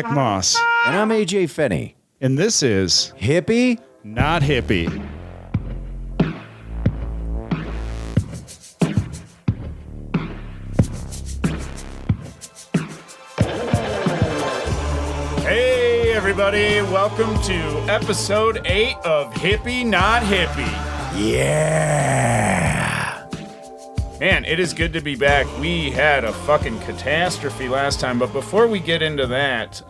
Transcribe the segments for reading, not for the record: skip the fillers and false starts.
Zach Moss. And I'm AJ Finney. And this is Hippie? Not Hippie. Hey, everybody. Welcome to episode 8 of Hippie, Not Hippie. Yeah. Man, it is good to be back. We had a fucking catastrophe last time, but before we get into that,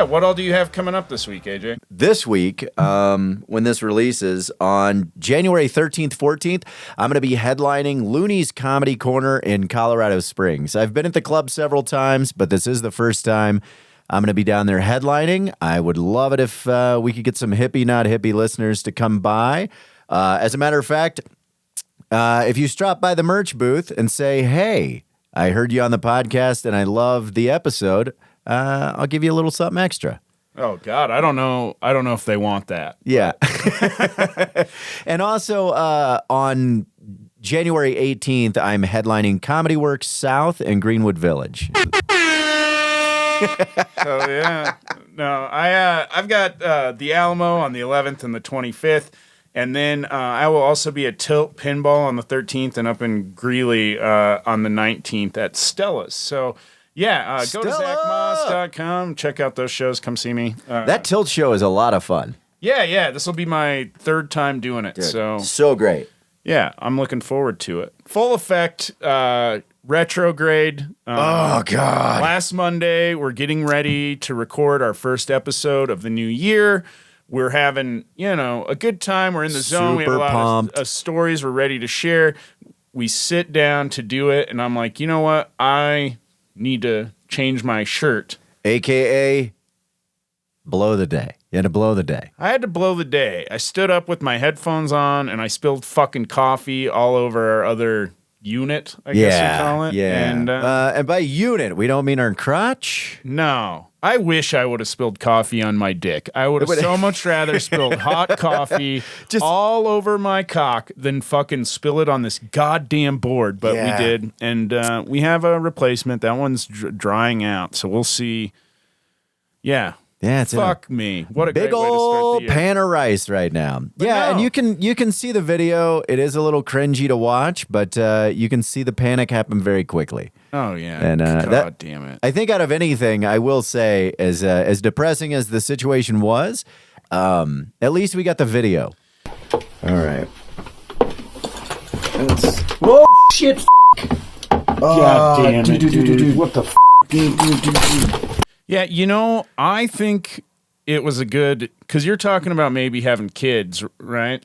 what all do you have coming up this week, AJ? This week, when this releases, on January 13th, 14th, I'm going to be headlining Looney's Comedy Corner in Colorado Springs. I've been at the club several times, but this is the first time I'm going to be down there headlining. I would love it if we could get some Hippie, Not Hippie listeners to come by. As a matter of fact, if you stop by the merch booth and say, hey, I heard you on the podcast and I loved the episode, I'll give you a little something extra. Oh, God, I don't know if they want that. Yeah. And also on January 18th, I'm headlining Comedy Works South and Greenwood Village. Oh, yeah. No, I've got the Alamo on the 11th and the 25th. And then I will also be at Tilt Pinball on the 13th and up in Greeley on the 19th at Stella's. So, yeah, go to ZachMoss.com. Check out those shows. Come see me. That Tilt show is a lot of fun. Yeah. This will be my third time doing it. Dude, so great. Yeah, I'm looking forward to it. Full Effect Retrograde. Oh, God. Last Monday, we're getting ready to record our first episode of the new year. We're having, a good time. We're in the zone. We have a lot of stories we're ready to share. We sit down to do it, and I'm like, you know what? I need to change my shirt. AKA blow the day. You had to blow the day. I had to blow the day. I stood up with my headphones on, and I spilled fucking coffee all over our other unit, I guess you call it. Yeah. And by unit, we don't mean our crotch. No. I wish I would have spilled coffee on my dick. I would have so much rather spilled hot coffee all over my cock than fucking spill it on this goddamn board. But we did. And we have a replacement. That one's drying out. So we'll see. Yeah. Yeah, it's fuck me. What a big great way to start old the year. pan of rice right now. And you can see the video. It is a little cringy to watch, but you can see the panic happen very quickly. Oh yeah, and God damn it! I think out of anything, I will say, as depressing as the situation was, at least we got the video. All right. Whoa, shit! God damn it, dude! What the? Yeah, I think it was a good, because you're talking about maybe having kids, right?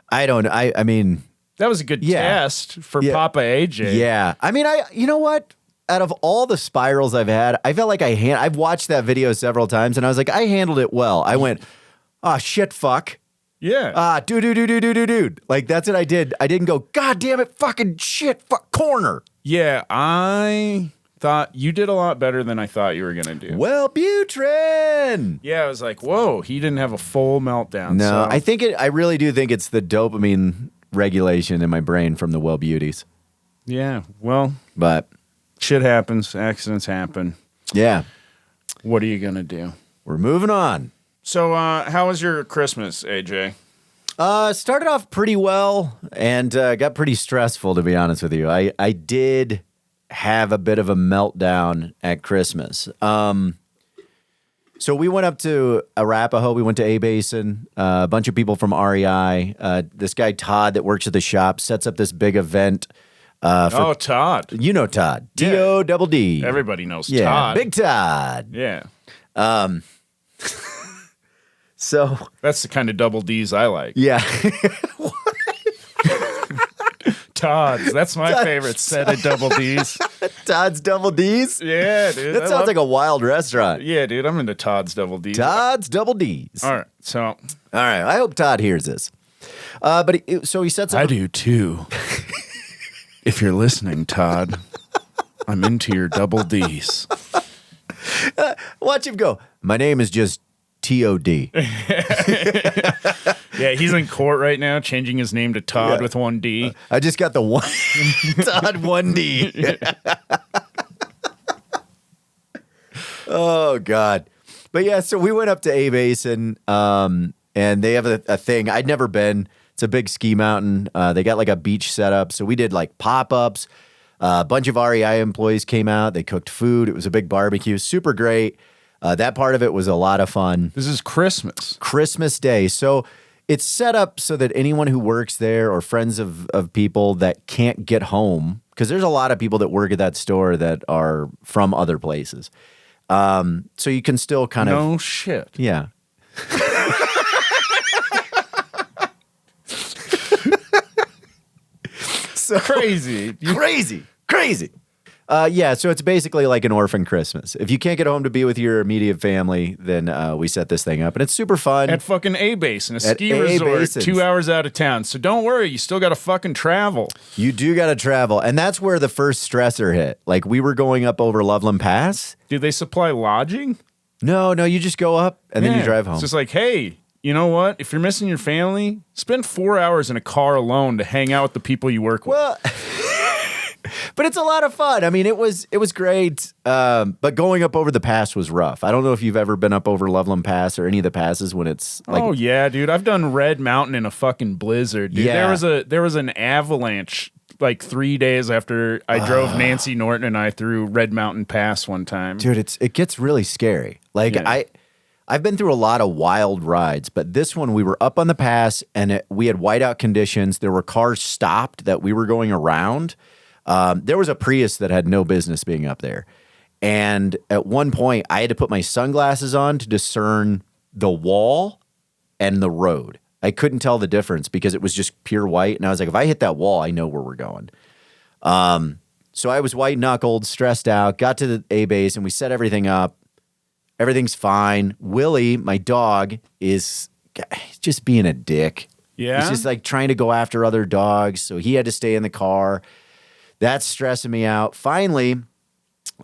I don't know. I mean, that was a good test for Papa AJ. Yeah. I mean, you know what? Out of all the spirals I've had, I felt like I've watched that video several times, and I was like, I handled it well. I went, shit, fuck. Yeah. Dude. Like, that's what I did. I didn't go, God damn it, fucking shit, fuck, corner. Yeah, I thought you did a lot better than I thought you were going to do. Wellbutrin. Yeah, I was like, whoa, he didn't have a full meltdown. No, I really do think it's the dopamine regulation in my brain from the Wellbeauties. Yeah, well, but shit happens, accidents happen. Yeah. What are you going to do? We're moving on. So, how was your Christmas, AJ? Started off pretty well and got pretty stressful, to be honest with you. I did have a bit of a meltdown at Christmas. So we went up to Arapahoe. We went to A-Basin. A bunch of people from REI. This guy, Todd, that works at the shop, sets up this big event. Todd. You know Todd. T-O-double-D. Everybody knows yeah, Todd. Big Todd. Yeah. So that's the kind of double D's I like. Yeah. Todd's. That's my favorite set of double D's. Todd's Double D's? Yeah, dude. That sounds like a wild restaurant. Yeah, dude. I'm into Todd's Double D's. Todd's Double D's. All right. So. All right. I hope Todd hears this. But he sets up. I do too. If you're listening, Todd, I'm into your Double D's. Watch him go. My name is just T-O-D. Yeah, he's in court right now, changing his name to Todd with one D. I just got the one Todd 1D. Oh God. But yeah, so we went up to A Basin, and they have a thing. I'd never been. It's a big ski mountain. They got like a beach setup. So we did like pop-ups. A bunch of REI employees came out. They cooked food. It was a big barbecue. Super great. That part of it was a lot of fun. This is Christmas. Christmas Day. So it's set up so that anyone who works there or friends of people that can't get home, because there's a lot of people that work at that store that are from other places. So you can still kind of... No shit. Yeah. So Crazy. Crazy. Yeah, so it's basically like an orphan Christmas. If you can't get home to be with your immediate family, then we set this thing up, and it's super fun. At fucking A Basin, a At ski A resort Basins. 2 hours out of town. So don't worry, you still got to fucking travel. You do got to travel, and that's where the first stressor hit. Like, we were going up over Loveland Pass. Do they supply lodging? No, you just go up, and then you drive home. It's just like, hey, you know what? If you're missing your family, spend 4 hours in a car alone to hang out with the people you work with. Well, but it's a lot of fun. I mean, it was great. But going up over the pass was rough. I don't know if you've ever been up over Loveland Pass or any of the passes when it's like, oh yeah, dude. I've done Red Mountain in a fucking blizzard, dude. Yeah. There was an avalanche like 3 days after I drove Nancy Norton and I through Red Mountain Pass one time. dude, it gets really scary. Like Yeah. I've been through a lot of wild rides, but this one we were up on the pass and we had whiteout conditions. There were cars stopped that we were going around. There was a Prius that had no business being up there. And at one point, I had to put my sunglasses on to discern the wall and the road. I couldn't tell the difference because it was just pure white. And I was like, if I hit that wall, I know where we're going. So I was white-knuckled, stressed out, got to the A base, and we set everything up. Everything's fine. Willie, my dog, is just being a dick. Yeah? He's just like trying to go after other dogs. So he had to stay in the car. That's stressing me out. Finally,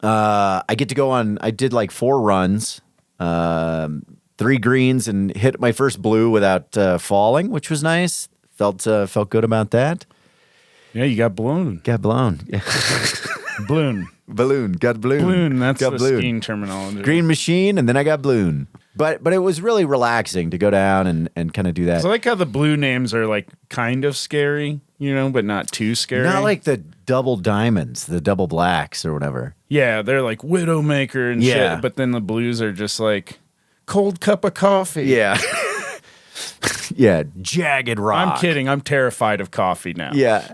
I get to go on, I did like 4 runs, 3 greens, and hit my first blue without falling, which was nice. Felt good about that. Yeah, you got balloon. Got blown. Balloon. Balloon. Got balloon. Balloon, that's got the balloon. skiing terminology. Green machine, and then I got balloon. But it was really relaxing to go down and kind of do that. So I like how the blue names are like kind of scary, but not too scary. Not like the double diamonds, the double blacks or whatever. Yeah, they're like Widowmaker and Yeah. shit, but then the blues are just like cold cup of coffee. Yeah. Yeah, jagged rock. I'm kidding. I'm terrified of coffee now. Yeah.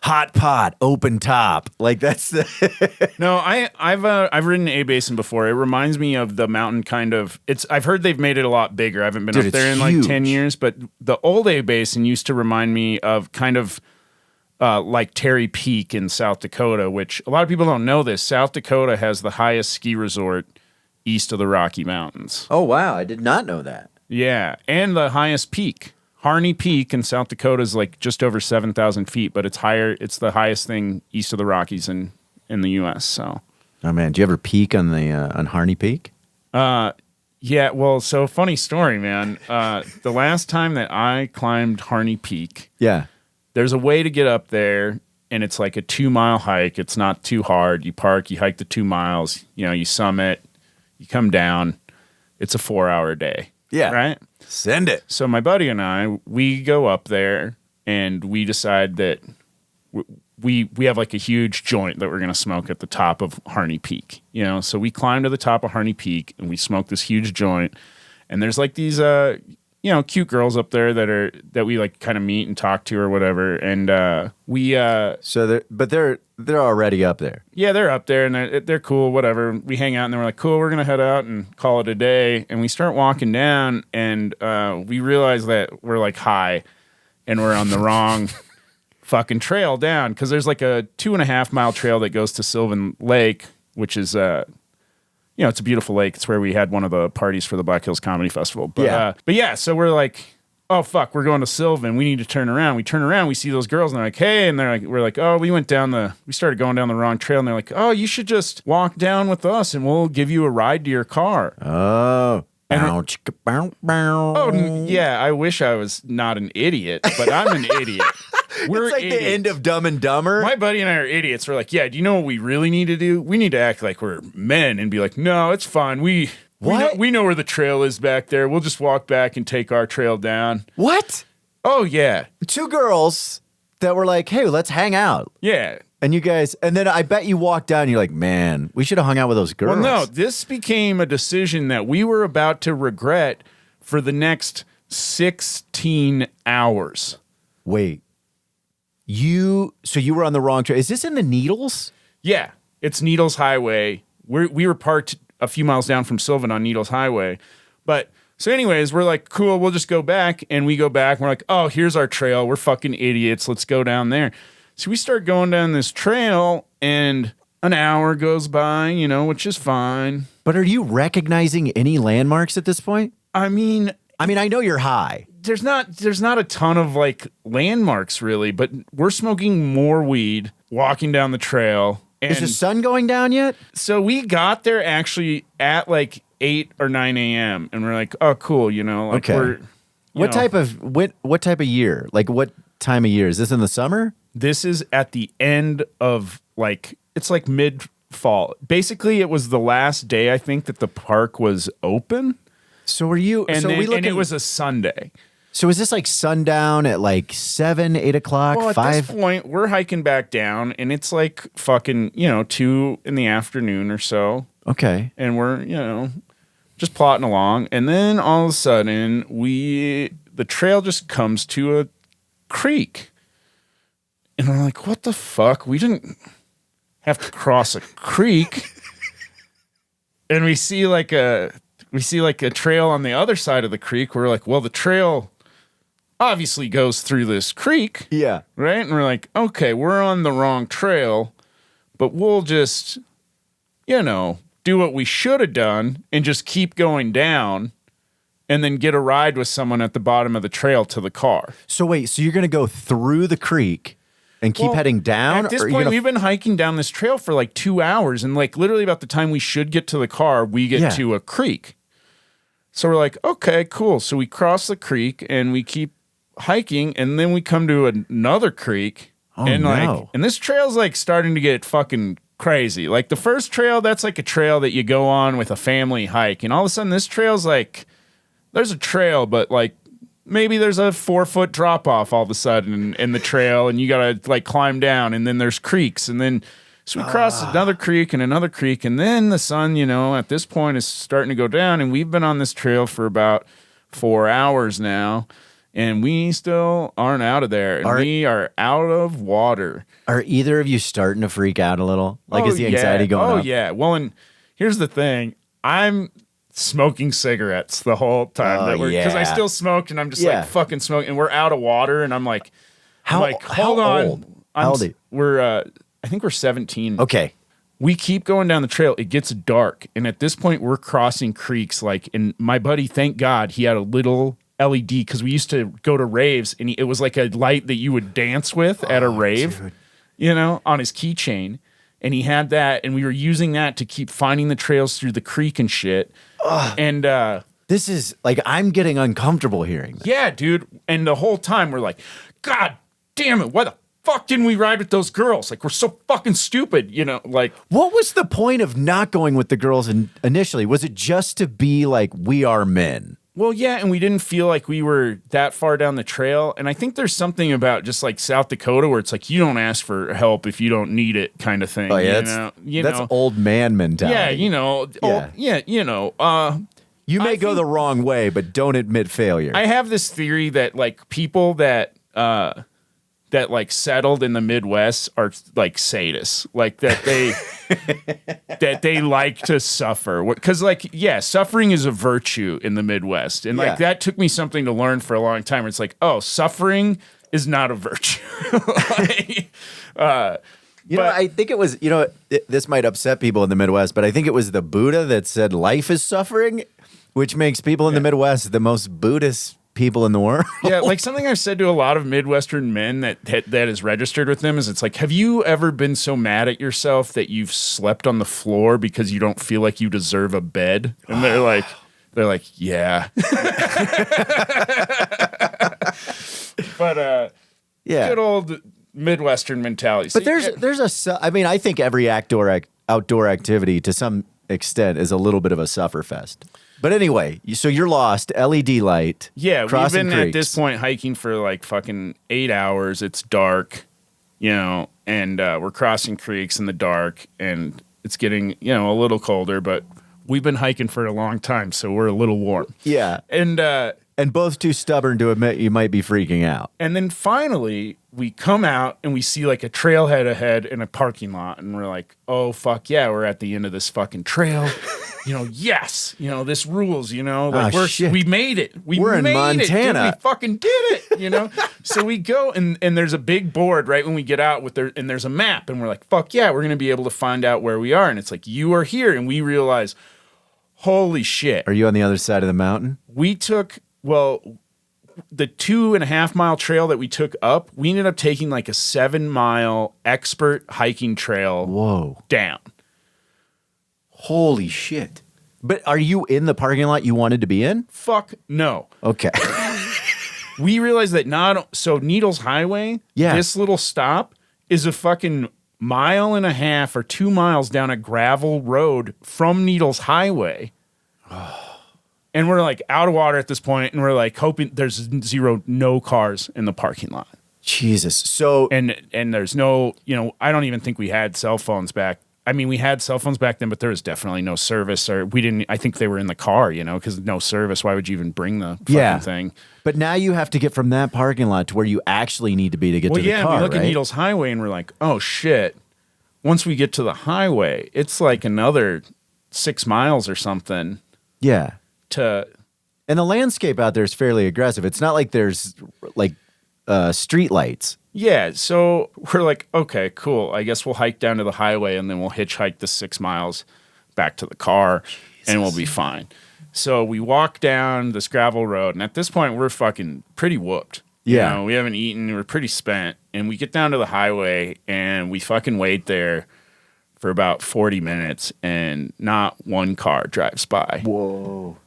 Hot pot, open top. Like that's the No, I've ridden A Basin before. It reminds me of the mountain kind of. I've heard they've made it a lot bigger. I haven't been Dude, up there it's in like huge. 10 years, but the old A Basin used to remind me of kind of like Terry Peak in South Dakota, which a lot of people don't know this. South Dakota has the highest ski resort east of the Rocky Mountains. Oh wow, I did not know that. Yeah, and the highest peak. Harney Peak in South Dakota is like just over 7,000 feet, but it's higher. It's the highest thing east of the Rockies in the U.S. So, Oh man, did you ever peak on the on Harney Peak? yeah. Well, so funny story, man. The last time that I climbed Harney Peak, Yeah. there's a way to get up there, and it's like a 2-mile hike. It's not too hard. You park, you hike the 2 miles. You summit, you come down. It's a 4-hour day. Yeah. Right. Send it. So my buddy and I, we go up there and we decide that we have like a huge joint that we're going to smoke at the top of Harney Peak, So we climb to the top of Harney Peak and we smoke this huge joint. And there's like these, cute girls up there that we like kind of meet and talk to or whatever. And So they're already up there. yeah, they're up there and they're cool, whatever. We hang out and then we're like, cool, we're going to head out and call it a day. And we start walking down and we realize that we're like high and we're on the wrong fucking trail down because there's like a 2.5-mile trail that goes to Sylvan Lake, which is, it's a beautiful lake. It's where we had one of the parties for the Black Hills Comedy Festival. But yeah, so we're like, oh fuck, we're going to Sylvan. We need to turn around. We turn around, we see those girls, and they're like, hey, and we're like, oh, we started going down the wrong trail, and they're like, oh, you should just walk down with us, and we'll give you a ride to your car. Oh. Oh, yeah, I wish I was not an idiot, but I'm an idiot. We're It's like idiots. the end of Dumb and Dumber. My buddy and I are idiots. We're like, yeah, do you know what we really need to do? We need to act like we're men and be like, no, it's fine. What? We know where the trail is back there. We'll just walk back and take our trail down. What? Oh, yeah. 2 girls that were like, hey, let's hang out. Yeah. And you guys, and then I bet you walked down and you're like, man, we should have hung out with those girls. Well, no, this became a decision that we were about to regret for the next 16 hours. Wait. So you were on the wrong trail. Is this in the Needles? Yeah, it's Needles Highway. We were parked a few miles down from Sylvan on Needles Highway. But so anyways, we're like, cool, we'll just go back. And we go back. And we're like, oh, here's our trail. We're fucking idiots. Let's go down there. So we start going down this trail and an hour goes by, which is fine. But are you recognizing any landmarks at this point? I mean, I know you're high. there's not a ton of like landmarks really, but we're smoking more weed walking down the trail. And Is the sun going down yet? so we got there actually at like 8 or 9 a.m. and we're like, oh, cool, like Okay. we're What type of year? Like what time of year? Is this in the summer? This is at the end of it's like mid fall. Basically, it was the last day I think that the park was open, So are you? and so then, we looking, and it was a Sunday. So is this like sundown at like 7, 8 o'clock, Well, at 5? this point, we're hiking back down, and it's like fucking 2 in the afternoon or so, Okay. and we're just plotting along, and then all of a sudden the trail just comes to a creek, and we're like, what the fuck? We didn't have to cross a creek. And we see like a trail on the other side of the creek. We're like, well, the trail obviously goes through this creek, Yeah. right? And we're like, okay, we're on the wrong trail, but we'll just do what we should have done and just keep going down and then get a ride with someone at the bottom of the trail to the car. So wait, so you're going to go through the creek and keep Well, heading down? At this or are you point, gonna we've been hiking down this trail for like 2 hours, and like literally about the time we should get to the car, we get Yeah. to a creek. So we're like, okay, cool. So we cross the creek and we keep hiking, and then we come to another creek. Oh, and no. and this trail's like starting to get fucking crazy. Like the first trail, that's like a trail that you go on with a family hike, and all of a sudden this trail's like, there's a trail, but like maybe there's a 4-foot drop off all of a sudden in the trail, and you gotta like climb down, and then there's creeks, and then so we cross another creek, and then the sun, at this point is starting to go down, and we've been on this trail for about 4 hours now, and we still aren't out of there, and we are out of water. Are either of you starting to freak out a little? Like, is the anxiety going up? Oh yeah. Well, and here's the thing: I'm smoking cigarettes the whole time because I yeah. still smoked, and I'm just Yeah. like fucking smoking, and we're out of water, and I'm like, How hold on, old? How old are you? We're I think we're 17. Okay. We keep going down the trail. It gets dark, and at this point, we're crossing creeks. And my buddy, thank God, he had a little LED because we used to go to raves, and it was like a light that you would dance with at a rave, dude. on his keychain. And he had that, and we were using that to keep finding the trails through the creek and shit. And This is like, I'm getting uncomfortable hearing this. yeah, dude. And the whole time we're like, God damn it, why the fuck didn't we ride with those girls? Like, we're so fucking stupid, like. What was the point of not going with the girls initially? Was it just to be like, we are men? Well, yeah, and we didn't feel like we were that far down the trail. And I think there's something about just like South Dakota where it's like you don't ask for help if you don't need it kind of thing. Oh, yeah, that's that's old man mentality. Yeah. You may I go think- the wrong way, but don't admit failure. I have this theory that like people that like settled in the Midwest are like sadists, like that they like to suffer, because like, yeah, suffering is a virtue in the Midwest, and Yeah. like that took me something to learn for a long time. It's like, oh, suffering is not a virtue. I think it was, this might upset people in the Midwest, but I think it was the Buddha that said life is suffering, which makes people in the Midwest the most Buddhist people in the world. Yeah, like something I've said to a lot of Midwestern men that is registered with them is it's like, have you ever been so mad at yourself that you've slept on the floor because you don't feel like you deserve a bed? And they're like, yeah. But Yeah. Good old Midwestern mentality. But I mean, I think every outdoor activity to some extent is a little bit of a suffer fest. But anyway, so you're lost. LED light. Yeah, we've crossing been creeks. at this point hiking for like fucking 8 hours. It's dark, and we're crossing creeks in the dark, and it's getting, a little colder, but we've been hiking for a long time, so we're a little warm. Yeah. And both too stubborn to admit you might be freaking out. And then finally, we come out and we see like a trailhead ahead in a parking lot. And we're like, oh, fuck yeah, we're at the end of this fucking trail. Yes. This rules, like shit. we made it. We're in Montana. Dude, we fucking did it, So we go and there's a big board right when we get out and there's a map. And we're like, fuck yeah, we're going to be able to find out where we are. And it's like, you are here. And we realize, holy shit. Are you on the other side of the mountain? We took... Well, the 2.5 mile trail that we took up, we ended up taking like a 7-mile expert hiking trail down. Holy shit. But are you in the parking lot you wanted to be in? Fuck no. Okay. We realized that Needles Highway, this little stop is a fucking 1.5 or 2 miles down a gravel road from Needles Highway. And we're like out of water at this point, and we're like hoping there's no cars in the parking lot. Jesus. So and there's no, I don't even think we had cell phones back. I mean, we had cell phones back then, but there was definitely no service, or we didn't. I think they were in the car, because no service. Why would you even bring the fucking thing? But now you have to get from that parking lot to where you actually need to be to get to the car. We look at Needles Highway and we're like, oh shit. Once we get to the highway, it's like another 6 miles or something. Yeah. And the landscape out there is fairly aggressive. It's not like there's like street lights. Yeah, so we're like, okay, cool. I guess we'll hike down to the highway and then we'll hitchhike the 6 miles back to the car and we'll be fine. So we walk down this gravel road, and at this point we're fucking pretty whooped. Yeah. We haven't eaten, we're pretty spent, and we get down to the highway and we fucking wait there for about 40 minutes and not one car drives by. Whoa.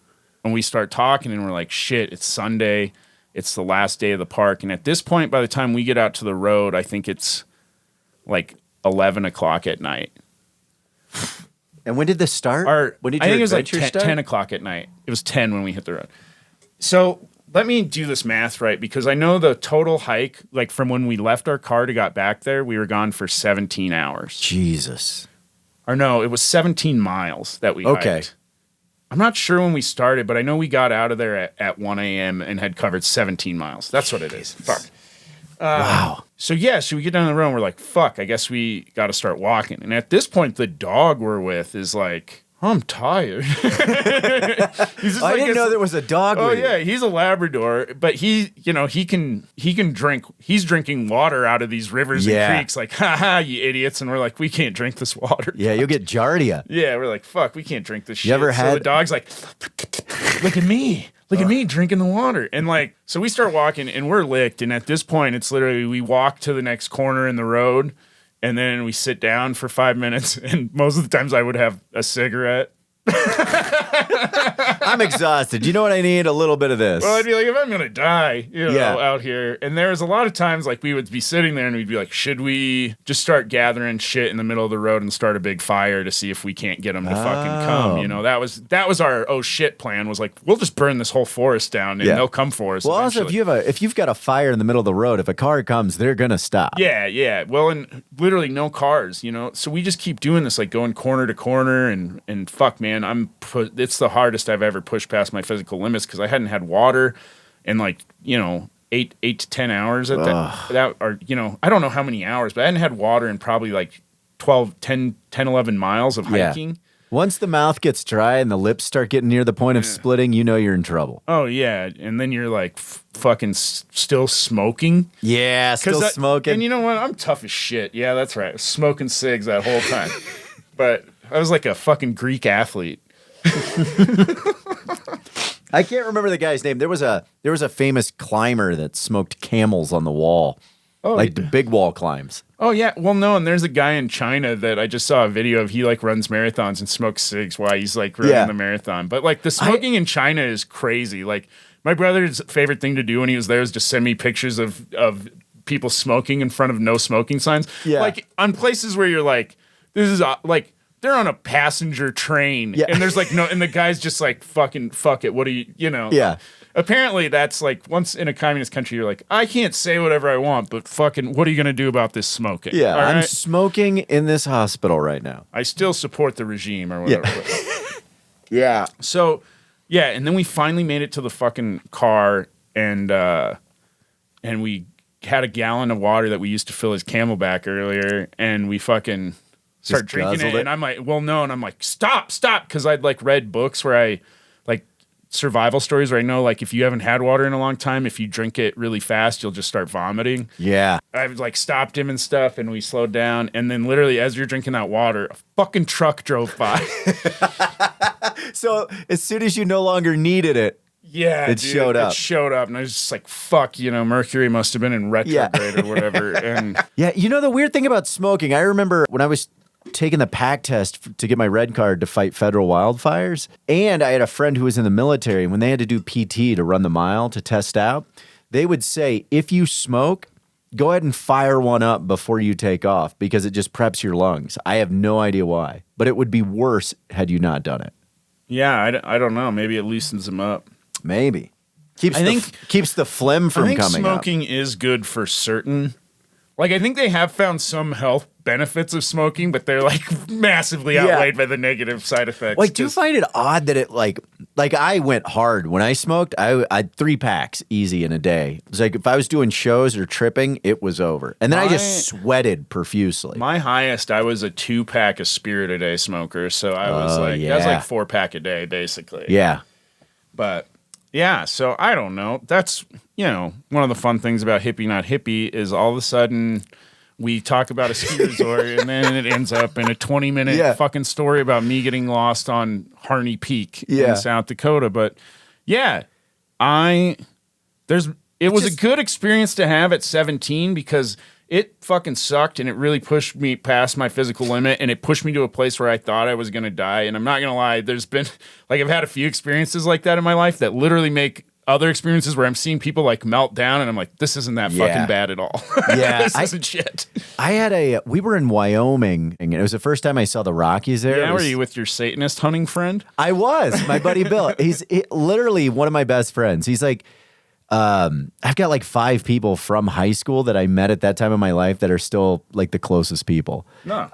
And we start talking and we're like, shit, it's Sunday. It's the last day of the park. And at this point, by the time we get out to the road, I think it's like 11 o'clock at night. And when did this start? I think it was like 10 o'clock at night. It was 10 when we hit the road. So let me do this math right, because I know the total hike, like from when we left our car to got back there, we were gone for 17 hours. Jesus. Or no, it was 17 miles that we hiked. I'm not sure when we started, but I know we got out of there at 1 a.m. and had covered 17 miles. That's what it is. Fuck. Wow. So we get down the road and we're like, fuck, I guess we got to start walking. And at this point, the dog we're with is like, I'm tired. I didn't know there was a dog. Oh yeah, he's a Labrador, but he can drink. He's drinking water out of these rivers and creeks. Like, haha, you idiots! And we're like, we can't drink this water. Yeah, you'll get giardia. Yeah, we're like, fuck, we can't drink this shit. You ever had? So the dog's like, look at me. Look at me drinking the water. And like, so we start walking and we're licked. And at this point, it's literally, we walk to the next corner in the road and then we sit down for 5 minutes. And most of the times I would have a cigarette. I'm exhausted. You know what I need? A little bit of this. Well, I'd be like, if I'm going to die, out here. And there was a lot of times like we would be sitting there and we'd be like, should we just start gathering shit in the middle of the road and start a big fire to see if we can't get them to fucking come? That was our oh shit plan, was like, we'll just burn this whole forest down and they'll come for us. Well, eventually. also if you've got a fire in the middle of the road, if a car comes, they're going to stop. Yeah. Well, and literally no cars, So we just keep doing this, like going corner to corner and fuck, man, it's the hardest I've ever pushed past my physical limits because I hadn't had water in like, 8 to 10 hours at that, or, I don't know how many hours, but I hadn't had water in probably like 10, 11 miles of hiking. Yeah. Once the mouth gets dry and the lips start getting near the point of splitting, you're in trouble. Oh, yeah. And then you're like fucking still smoking. Yeah, still smoking. And you know what? I'm tough as shit. Yeah, that's right. I was smoking cigs that whole time. But I was like a fucking Greek athlete. I can't remember the guy's name. There was a famous climber that smoked camels on the wall. Oh, like the big wall climbs. Oh yeah. Well, no, and there's a guy in China that I just saw a video of. He like runs marathons and smokes cigs while he's like running the marathon. But like the smoking in China is crazy. Like my brother's favorite thing to do when he was there is just send me pictures of people smoking in front of no smoking signs. Yeah. Like on places where you're like, this is like they're on a passenger train, and there's like no, and the guy's just like fucking fuck it. What do you know? Yeah. Apparently, that's like once in a communist country, you're like, I can't say whatever I want, but fucking, what are you gonna do about this smoking? Yeah, all I'm right? smoking in this hospital right now. I still support the regime or whatever. Yeah. So, yeah, and then we finally made it to the fucking car, and we had a gallon of water that we used to fill his Camelback earlier, and we fucking start drinking it, and I'm like, well, no, and I'm like, stop, because I'd like read books where I like survival stories where I know like if you haven't had water in a long time, if you drink it really fast, you'll just start vomiting. Yeah. I like stopped him and stuff, and we slowed down, and then literally as you're drinking that water, a fucking truck drove by. So as soon as you no longer needed it, Yeah, It showed up. It showed up, and I was just like, "Fuck," Mercury must have been in retrograde or whatever. And yeah, the weird thing about smoking, I remember when I was taking the pack test to get my red card to fight federal wildfires, and I had a friend who was in the military, and when they had to do PT to run the mile to test out, they would say, if you smoke, go ahead and fire one up before you take off because it just preps your lungs. I have no idea why, but it would be worse had you not done it. yeah, I don't know. Maybe it loosens them up. Maybe. Keeps the phlegm from I think coming smoking is good for certain. Like, I think they have found some health benefits of smoking, but they're like massively outweighed by the negative side effects. Well, I do find it odd that it like I went hard when I smoked. I had 3 packs easy in a day. It was like if I was doing shows or tripping, it was over. And then I just sweated profusely. My highest, I was a 2-pack of spirit a day smoker. So I was I was like 4-pack a day, basically. Yeah. But yeah, so I don't know. That's, one of the fun things about Hippie Not Hippie is all of a sudden we talk about a ski resort and then it ends up in a 20-minute fucking story about me getting lost on Harney Peak in South Dakota. But yeah, it was a good experience to have at 17 because it fucking sucked and it really pushed me past my physical limit and it pushed me to a place where I thought I was going to die. And I'm not going to lie, there's been, like, I've had a few experiences like that in my life that literally make other experiences where I'm seeing people like melt down and I'm like, this isn't that fucking bad at all. Yeah. This isn't shit. We were in Wyoming and it was the first time I saw the Rockies there. Yeah, were you with your Satanist hunting friend? I was. My buddy Bill. He's literally one of my best friends. He's like, I've got like 5 people from high school that I met at that time in my life that are still like the closest people. No.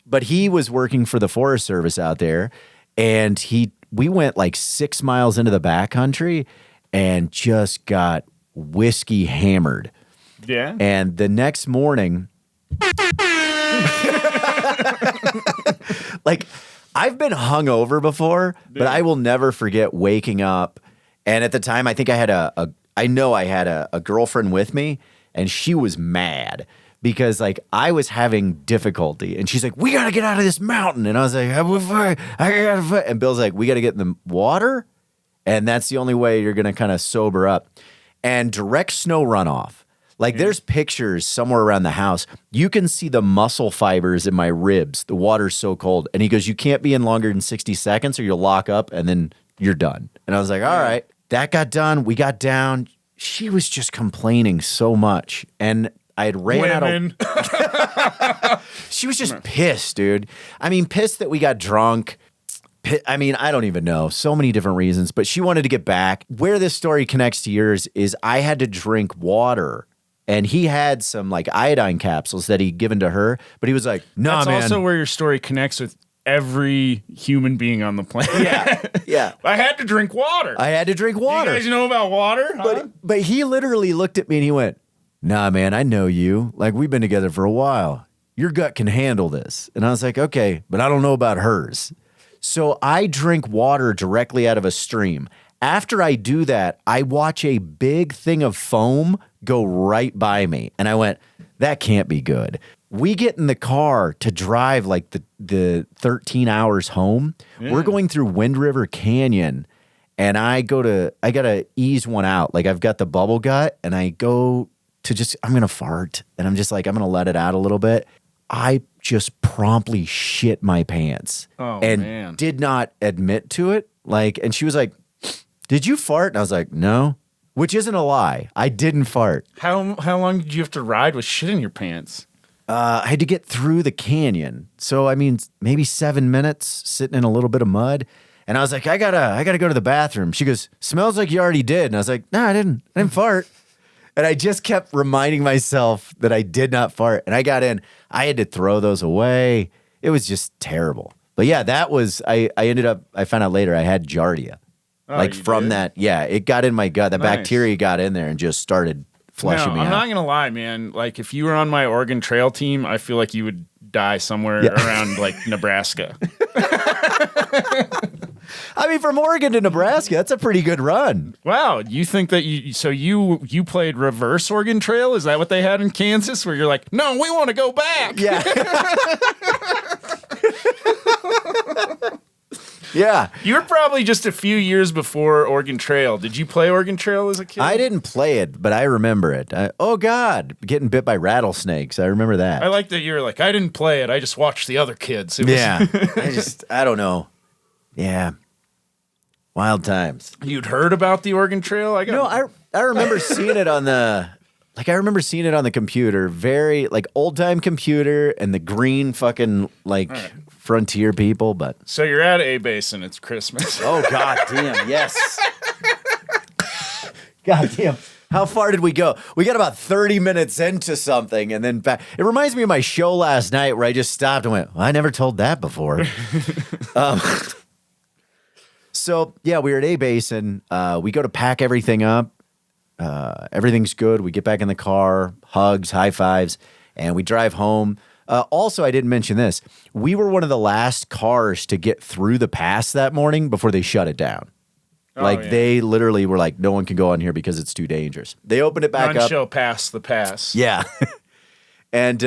But he was working for the Forest Service out there, and we went like 6 miles into the backcountry and just got whiskey hammered. Yeah. And the next morning, like I've been hungover before, but I will never forget waking up. And at the time, I think I had a girlfriend with me, and she was mad because like I was having difficulty, and she's like, "We got to get out of this mountain," and I was like, and Bill's like, "We got to get in the water," and that's the only way you're gonna kind of sober up. And direct snow runoff. Like there's pictures somewhere around the house. You can see the muscle fibers in my ribs. The water's so cold, and he goes, "You can't be in longer than 60 seconds, or you'll lock up, and then you're done." And I was like, "All right." That got done. We got down. She was just complaining so much. And I had ran out of... She was just pissed, dude. I mean, pissed that we got drunk. I mean, I don't even know. So many different reasons. But she wanted to get back. Where this story connects to yours is I had to drink water. And he had some like iodine capsules that he'd given to her. But he was like, "Nah, That's man." also where your story connects with every human being on the planet. Yeah. I had to drink water. I had to drink water. You guys know about water? Huh? But he literally looked at me and he went, "Nah, man, I know you. Like, we've been together for a while. Your gut can handle this." And I was like, "Okay, but I don't know about hers." So I drink water directly out of a stream. After I do that, I watch a big thing of foam go right by me. And I went, "That can't be good." We get in the car to drive like the 13 hours home. Yeah. We're going through Wind River Canyon, and I gotta ease one out. Like I've got the bubble gut, and I go to I'm gonna fart, and I'm just like, I'm gonna let it out a little bit. I just promptly shit my pants did not admit to it. Like, and she was like, "Did you fart?" And I was like, "No." which isn't a lie. I didn't fart. How long did you have to ride with shit in your pants? I had to get through the canyon. So, I mean, maybe 7 minutes sitting in a little bit of mud. And I was like, I gotta go to the bathroom. She goes, smells like you already did. And I was like, no, I didn't fart. And I just kept reminding myself that I did not fart. And I got in. I had to throw those away. It was just terrible. But yeah, that was, I found out later I had giardia. Oh, like from did? that, yeah, it got in my gut. The Nice. bacteria got in there and just started flushing me I'm out. not going to lie, man. Like, if you were on my Oregon Trail team, I feel like you would die somewhere around, like, Nebraska. I mean, from Oregon to Nebraska, that's a pretty good run. Wow, you think that you played reverse Oregon Trail? Is that what they had in Kansas? Where you're like, no, we want to go back. Yeah. Yeah. You were probably just a few years before Oregon Trail. Did you play Oregon Trail as a kid? I didn't play it, but I remember it. Oh, God, getting bit by rattlesnakes. I remember that. I like that you were like, I didn't play it. I just watched the other kids. It was- Yeah. I don't know. Yeah. Wild times. You'd heard about the Oregon Trail? I remember seeing it on the computer, very like old time computer and the green fucking like frontier people, but So you're at A Base and it's Christmas. oh god damn, yes. God damn. How far did we go? We got about 30 minutes into something and then back. It reminds me of my show last night where I just stopped and went, well, I never told that before. So yeah, we were at A Base and we go to pack everything up. Everything's good. We get back in the car, hugs, high fives, and we drive home. Also, I didn't mention this. We were one of the last cars to get through the pass that morning before they shut it down. They literally were like, no one can go on here because it's too dangerous. They opened it back None up. shall pass the pass. Yeah. And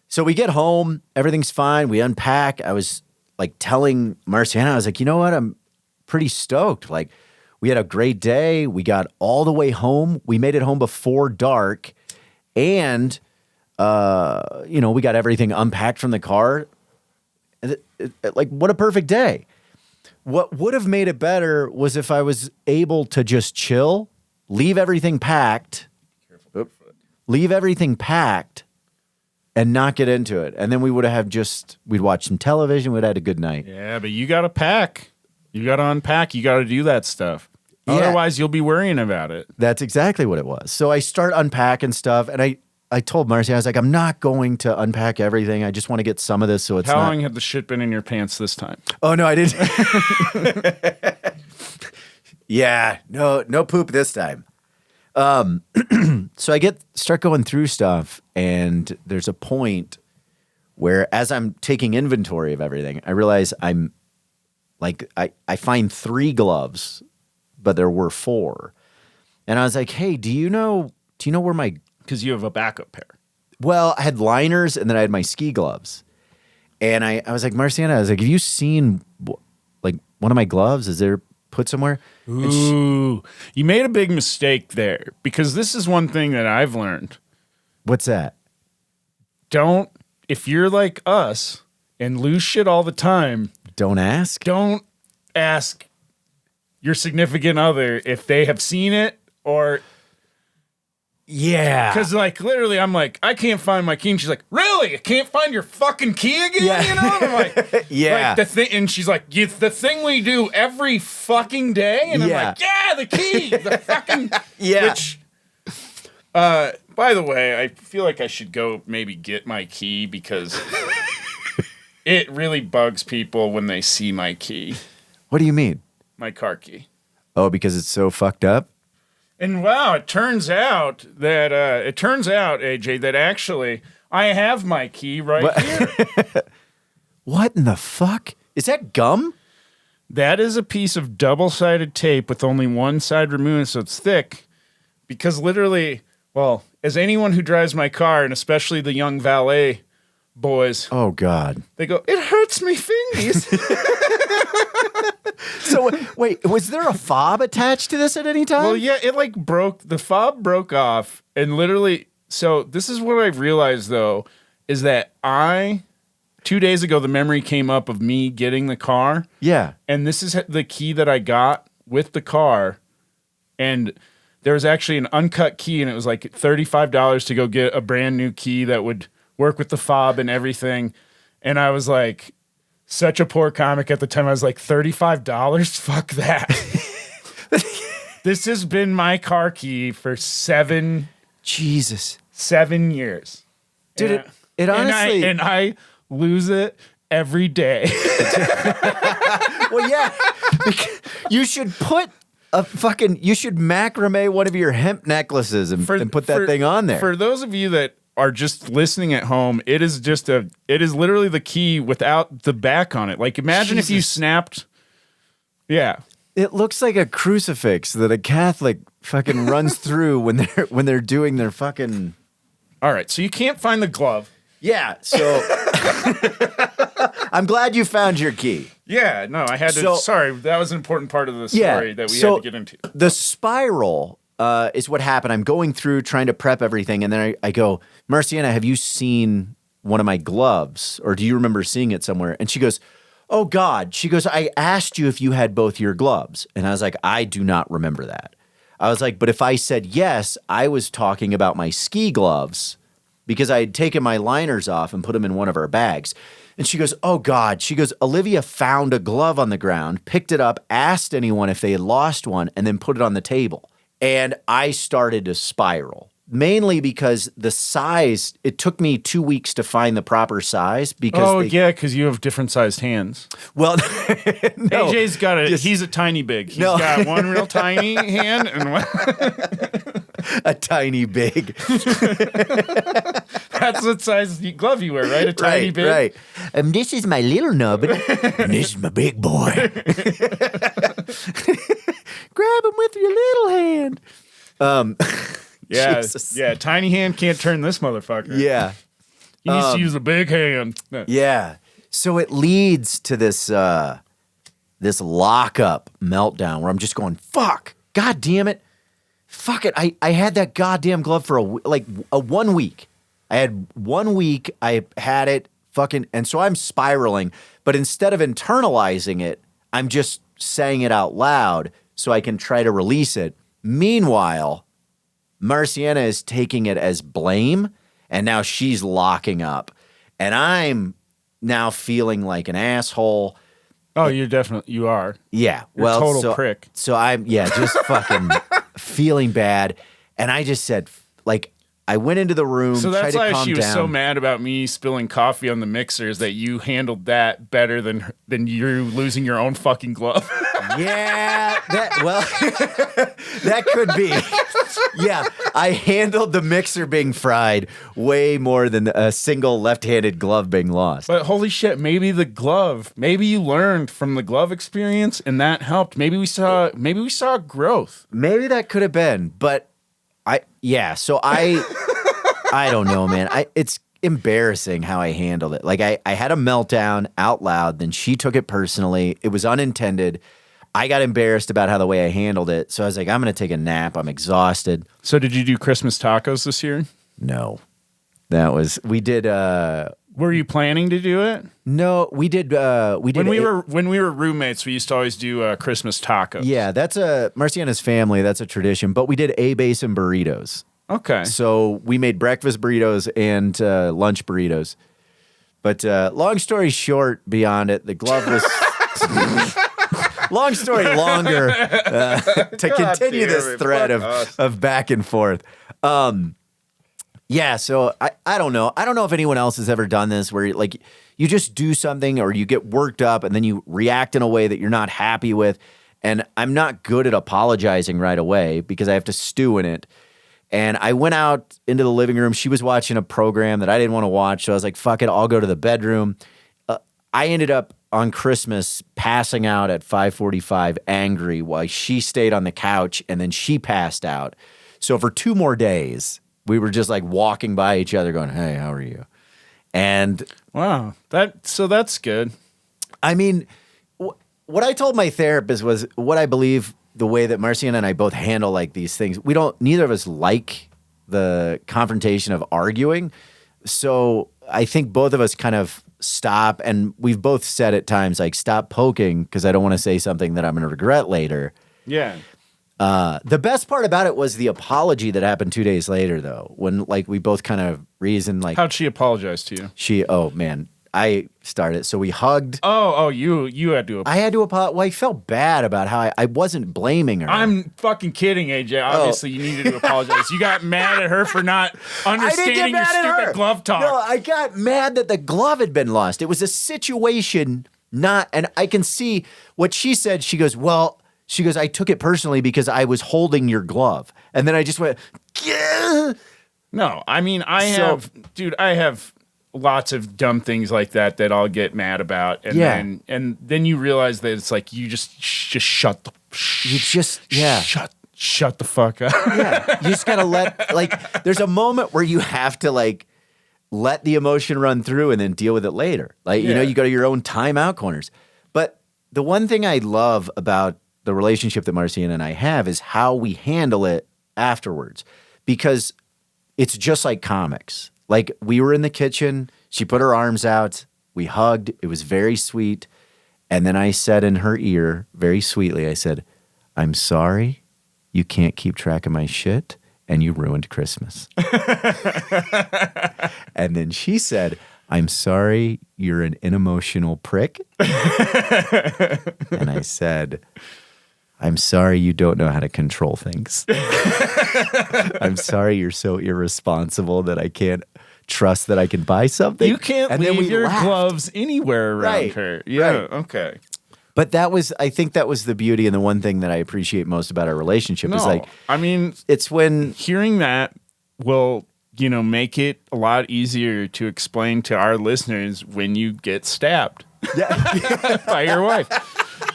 so we get home. Everything's fine. We unpack. I was like telling Marciana, I was like, you know what? I'm pretty stoked. Like, we had a great day. We got all the way home. We made it home before dark. And, we got everything unpacked from the car. Like, what a perfect day. What would have made it better was if I was able to just chill, leave everything packed, and not get into it. And then we would have we'd watch some television. We'd had a good night. Yeah, but you got to pack. You got to unpack. You got to do that stuff. Yeah. Otherwise, you'll be worrying about it. That's exactly what it was. So I start unpacking stuff, and I told Marcy, I was like, I'm not going to unpack everything. I just want to get some of this so it's How not... long had the shit been in your pants this time? Oh, no, I didn't. Yeah, no poop this time. So I start going through stuff, and there's a point where as I'm taking inventory of everything, I realize I'm like, I find 3 gloves, but there were 4. And I was like, hey, do you know where my... Because you have a backup pair. Well, I had liners and then I had my ski gloves. And I was like, Marciana, I was like, have you seen like one of my gloves? Is there put somewhere? Ooh, you made a big mistake there, because this is one thing that I've learned. What's that? If you're like us and lose shit all the time, Don't ask? don't ask your significant other if they have seen it or... Yeah. Because, like, literally, I'm like, I can't find my key. And she's like, really? I can't find your fucking key again? Yeah. You know? And I'm like, Yeah. Like the thing, and she's like, it's the thing we do every fucking day? And I'm Yeah. like, yeah, the key. The fucking... Yeah. Which, by the way, I feel like I should go maybe get my key, because it really bugs people when they see my key, What do you mean? my car key. Oh, because it's so fucked up? And wow, it turns out, AJ, that actually I have my key right here. What in the fuck? Is that gum? That is a piece of double-sided tape with only one side removed, so it's thick. Because literally, well, as anyone who drives my car, and especially the young valet boys, Oh, God. they go, it hurts me fingers. So, wait, was there a fob attached to this at any time? Well, yeah, it like broke, the fob broke off, and literally, so this is what I've realized though, is that 2 days ago, the memory came up of me getting the car, Yeah. and this is the key that I got with the car, and there was actually an uncut key, and it was like $35 to go get a brand new key that would work with the fob and everything. And I was like, such a poor comic at the time. I was like, $35? Fuck that. This has been my car key for 7 years. Dude, it honestly... And I lose it every day. Well, yeah. You should put you should macrame one of your hemp necklaces and put that thing on there. For those of you that are just listening at home, it is literally the key without the back on it. Like, imagine if you snapped. Yeah. It looks like a crucifix that a Catholic fucking runs through when they're doing their fucking... All right, so you can't find the glove. Yeah, so I'm glad you found your key. Yeah, no, I had to. Sorry, that was an important part of the story that we had to get into. The spiral is what happened. I'm going through trying to prep everything, and then I go, Marciana, have you seen one of my gloves, or do you remember seeing it somewhere? And she goes, oh God. She goes, I asked you if you had both your gloves, and I was like, I do not remember that. I was like, but if I said yes, I was talking about my ski gloves, because I had taken my liners off and put them in one of our bags. And she goes, oh God. She goes, Olivia found a glove on the ground, picked it up, asked anyone if they had lost one, and then put it on the table. And I started to spiral, mainly because the size, it took me 2 weeks to find the proper size. Because because you have different sized hands. Well, no. AJ's got he's a tiny big. He's got one real tiny hand and one. A tiny big. That's what size glove you wear, right? A tiny big. Right. This is my little nub, and this is my big boy. Grab him with your little hand. Yeah, Jesus. Yeah. Tiny hand can't turn this motherfucker. Yeah. He needs to use a big hand. Yeah. So it leads to this this lockup meltdown where I'm just going, fuck, God damn it. Fuck it. I had that goddamn glove for 1 week. I had 1 week. I had it fucking, and so I'm spiraling. But instead of internalizing it, I'm just saying it out loud so I can try to release it. Meanwhile, Marciana is taking it as blame, and now she's locking up. And I'm now feeling like an asshole. Oh, you are. Yeah. You're a total prick. So I'm, just fucking feeling bad. And I just said, like, I went into the room, so tried that's to why calm she was down. so mad about me spilling coffee on the mixers that you handled that better than you losing your own fucking glove. Yeah, that could be. Yeah, I handled the mixer being fried way more than a single left-handed glove being lost. But holy shit, maybe you learned from the glove experience and that helped. Maybe we saw growth. Maybe that could have been, but I don't know, man. It's embarrassing how I handled it. Like I had a meltdown out loud, then she took it personally. It was unintended. I got embarrassed about how the way I handled it. So I was like, I'm going to take a nap. I'm exhausted. So did you do Christmas tacos this year? No. We did. Were you planning to do it? No, we did. When we were roommates, we used to always do Christmas tacos. Yeah, that's Marciana's family. That's a tradition. But we did A-Basin burritos. Okay. So we made breakfast burritos and lunch burritos. But long story short, beyond it, the glove was... Long story longer to continue this thread of back and forth. Yeah, so I don't know. I don't know if anyone else has ever done this where like you just do something or you get worked up and then you react in a way that you're not happy with. And I'm not good at apologizing right away because I have to stew in it. And I went out into the living room. She was watching a program that I didn't want to watch. So I was like, fuck it, I'll go to the bedroom. I ended up on Christmas passing out at 5:45 angry while she stayed on the couch and then she passed out. So for 2 more days, we were just like walking by each other going, hey, how are you? And wow, that's good. I mean, what I told my therapist was what I believe the way that Marciana and I both handle like these things. Neither of us like the confrontation of arguing. So I think both of us kind of stop, and we've both said at times like stop poking because I don't want to say something that I'm going to regret later. Yeah. The best part about it was the apology that happened 2 days later, though, when like we both kind of reasoned like How'd she apologize to you? oh man, I started. So we hugged. You had to. I had to apologize. Well, I felt bad about how I wasn't blaming her. I'm fucking kidding, AJ. Obviously, you needed to apologize. You got mad at her for not understanding your stupid glove talk. No, I got mad that the glove had been lost. It was a situation, and I can see what she said. She goes, I took it personally because I was holding your glove. And then I just went, Gah! No, I mean, I have lots of dumb things like that I'll get mad about. And then you realize that it's like, you just shut the fuck up. Yeah. You just gotta there's a moment where you have to let the emotion run through and then deal with it later. You go to your own timeout corners. But the one thing I love about the relationship that Marciana and I have is how we handle it afterwards, because it's just like comics. Like, we were in the kitchen, she put her arms out, we hugged, it was very sweet, and then I said in her ear, very sweetly, I said, I'm sorry, you can't keep track of my shit, and you ruined Christmas. And then she said, I'm sorry, you're an unemotional prick. And I said, I'm sorry you don't know how to control things. I'm sorry you're so irresponsible that I can't trust that I can buy something. You can't leave your gloves anywhere around her. Yeah, right. Okay. But I think that was the beauty, and the one thing that I appreciate most about our relationship is it's when hearing that will, make it a lot easier to explain to our listeners when you get stabbed by your wife.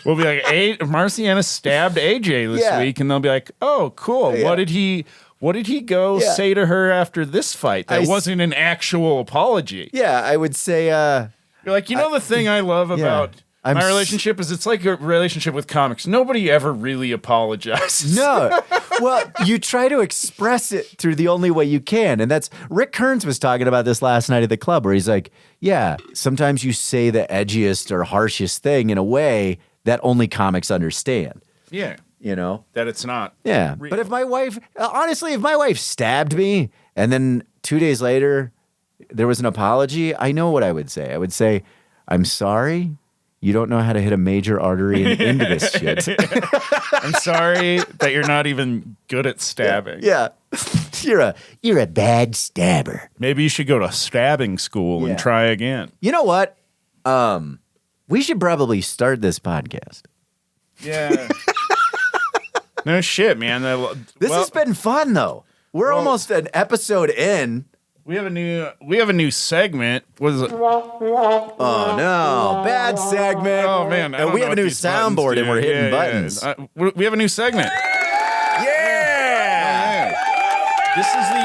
We'll be like, Marciana stabbed AJ this week, and they'll be like, oh, cool. Yeah. What did he go say to her after this fight? That wasn't an actual apology. Yeah, I would say you're like, the thing I love about my relationship is it's like a relationship with comics. Nobody ever really apologizes. No. Well, you try to express it through the only way you can. And that's Rick Kearns was talking about this last night at the club, where he's like, yeah, sometimes you say the edgiest or harshest thing in a way that only comics understand. Yeah. That it's not. Yeah. Real. But if my wife stabbed me and then 2 days later there was an apology, I know what I would say. I would say, I'm sorry. You don't know how to hit a major artery into this shit. I'm sorry that you're not even good at stabbing. Yeah. You're a bad stabber. Maybe you should go to stabbing school and try again. You know what? We should probably start this podcast. Yeah. No shit, man. This has been fun, though. We're almost an episode in. We have a new segment. What is it? Oh no, bad segment. Oh man, and we have a new soundboard and we're hitting buttons. We have a new segment. Yeah. This is the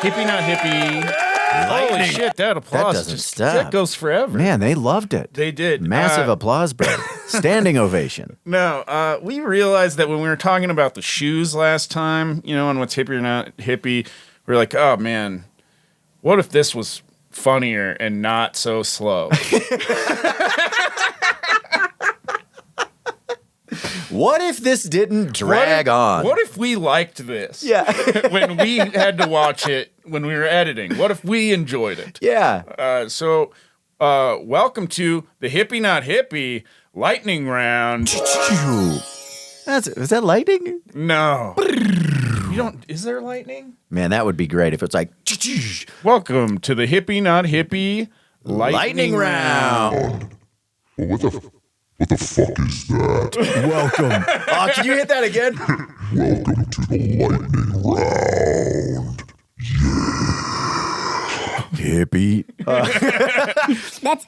Hippie Not Hippie. Holy shit, that applause doesn't stop. That goes forever. Man, they loved it. They did. Massive applause break. Standing ovation. No, we realized that when we were talking about the shoes last time, on what's hippie or not hippie, we were like, oh man, what if this was funnier and not so slow? What if this didn't drag on? What if we liked this? Yeah. When we had to watch it when we were editing. What if we enjoyed it? Yeah. So welcome to the Hippie Not Hippie lightning round. Is that lightning? No. Is there lightning? Man, that would be great if it's like. Welcome to the Hippie Not Hippie lightning round. What the fuck is that? Welcome. Oh, can you hit that again? Welcome to the lightning round. Yeah. Hippie. That's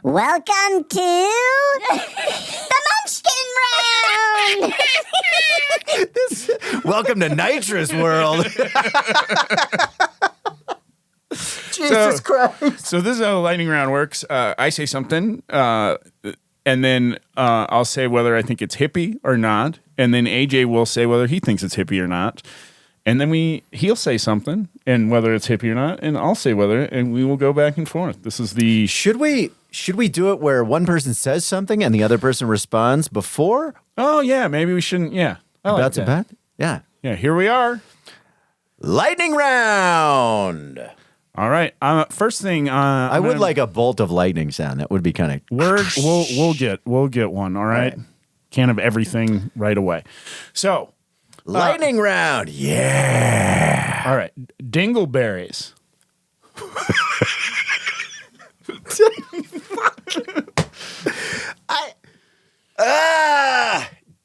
welcome to the Munchkin round. Welcome to Nitrous World. Jesus Christ. So this is how the lightning round works. I say something, and then I'll say whether I think it's hippie or not, and then AJ will say whether he thinks it's hippie or not, and then he'll say something, and whether it's hippie or not, and I'll say whether, and we will go back and forth. This is the Should we do it where one person says something and the other person responds before? Oh yeah, maybe we shouldn't. Yeah. I like That's a that. bet? Yeah. Yeah, here we are. Lightning round. All right. First thing, I would like a bolt of lightning sound. That would be kind of. We'll get one. All right. Can't have everything right away. So, Lightning round. Yeah. all right, dingle-berries.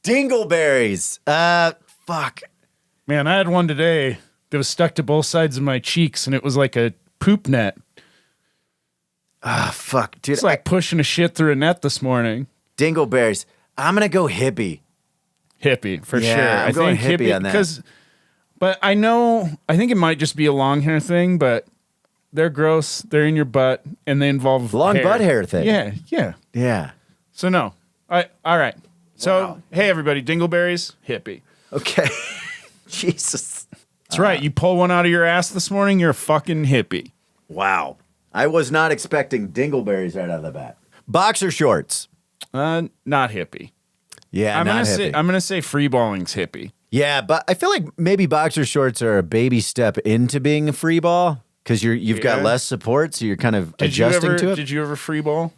Dingleberries. Fuck. Man, I had one today that was stuck to both sides of my cheeks, and it was like a poop net. Fuck, dude. It's like pushing a shit through a net this morning. Dingleberries. I'm gonna go hippie. Hippie, for Yeah, sure. I'm going hippie on that. But I think it might just be a long hair thing, but they're gross. They're in your butt, and they involve Long hair. butt hair thing. Yeah, yeah. Yeah. So no. All right. So, hey, everybody, dingleberries, hippie. Okay. Jesus. That's right. You pull one out of your ass this morning, you're a fucking hippie. Wow. I was not expecting dingleberries right out of the bat. Boxer shorts. Not hippie. Yeah, I'm not gonna hippie. say freeballing's hippie. Yeah, but I feel like maybe boxer shorts are a baby step into being a free ball because you've got Yeah. less support, so you're kind of adjusting to it. Did you ever freeball?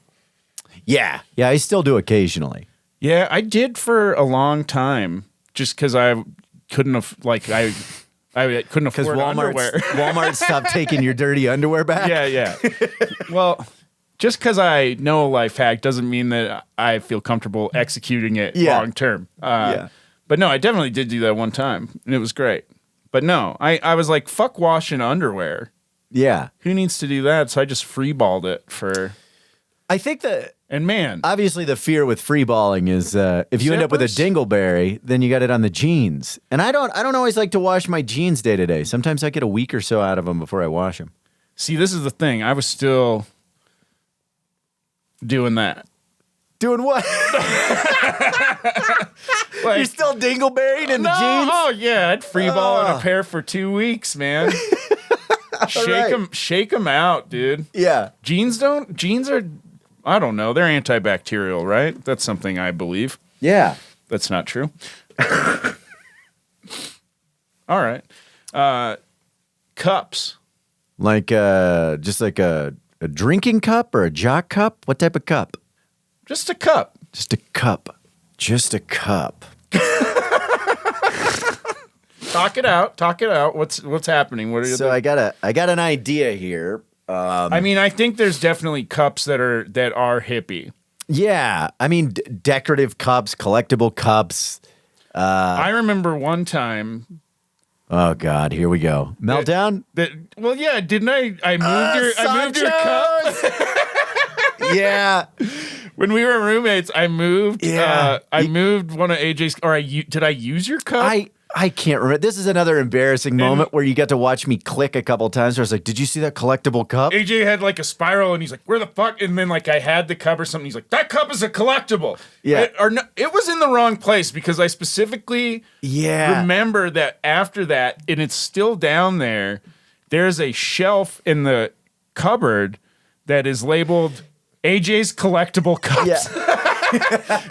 Yeah, I still do occasionally. Yeah, I did for a long time, just because I couldn't I couldn't Because afford underwear. Walmart stopped taking your dirty underwear back. Yeah. Well, just because I know a life hack doesn't mean that I feel comfortable executing it long term. But no, I definitely did do that one time, and it was great. But no, I was like, fuck washing underwear. Yeah. Who needs to do that? So I just freeballed it for. I think that And man, obviously the fear with free balling is if you end up with a Zippers? dingleberry, then you got it on the jeans. And I don't always like to wash my jeans day to day. Sometimes I get a week or so out of them before I wash them. see, this is the thing. I was still doing that. Doing what? Like, You're still dingleberrying in the jeans? Oh yeah, I'd freeball in a pair for 2 weeks, man. Shake them out, dude. Yeah. Jeans are, I don't know, they're antibacterial, right? That's something I believe. Yeah. That's not true. All right. Cups. Like just like a drinking cup or a jock cup? What type of cup? Just a cup. Just a cup. Just a cup. Talk it out. What's happening? What are you So I got an idea here. I mean, I think there's definitely cups that are hippie. Yeah, I mean decorative cups, collectible cups. I remember one time Oh God, here we go. Meltdown. well, yeah, didn't I? I moved your cup Yeah. when we were roommates. I moved. Yeah. I moved one of AJ's. Or did I use your cup? I can't remember. This is another embarrassing moment where you got to watch me click a couple times. Where I was like, "Did you see that collectible cup?" AJ had like a spiral, and he's like, "Where the fuck?" And then like I had the cup or something. He's like, "That cup is a collectible." Yeah. It was in the wrong place because I specifically remember that after that, and it's still down there. There's a shelf in the cupboard that is labeled AJ's collectible cups. Yeah.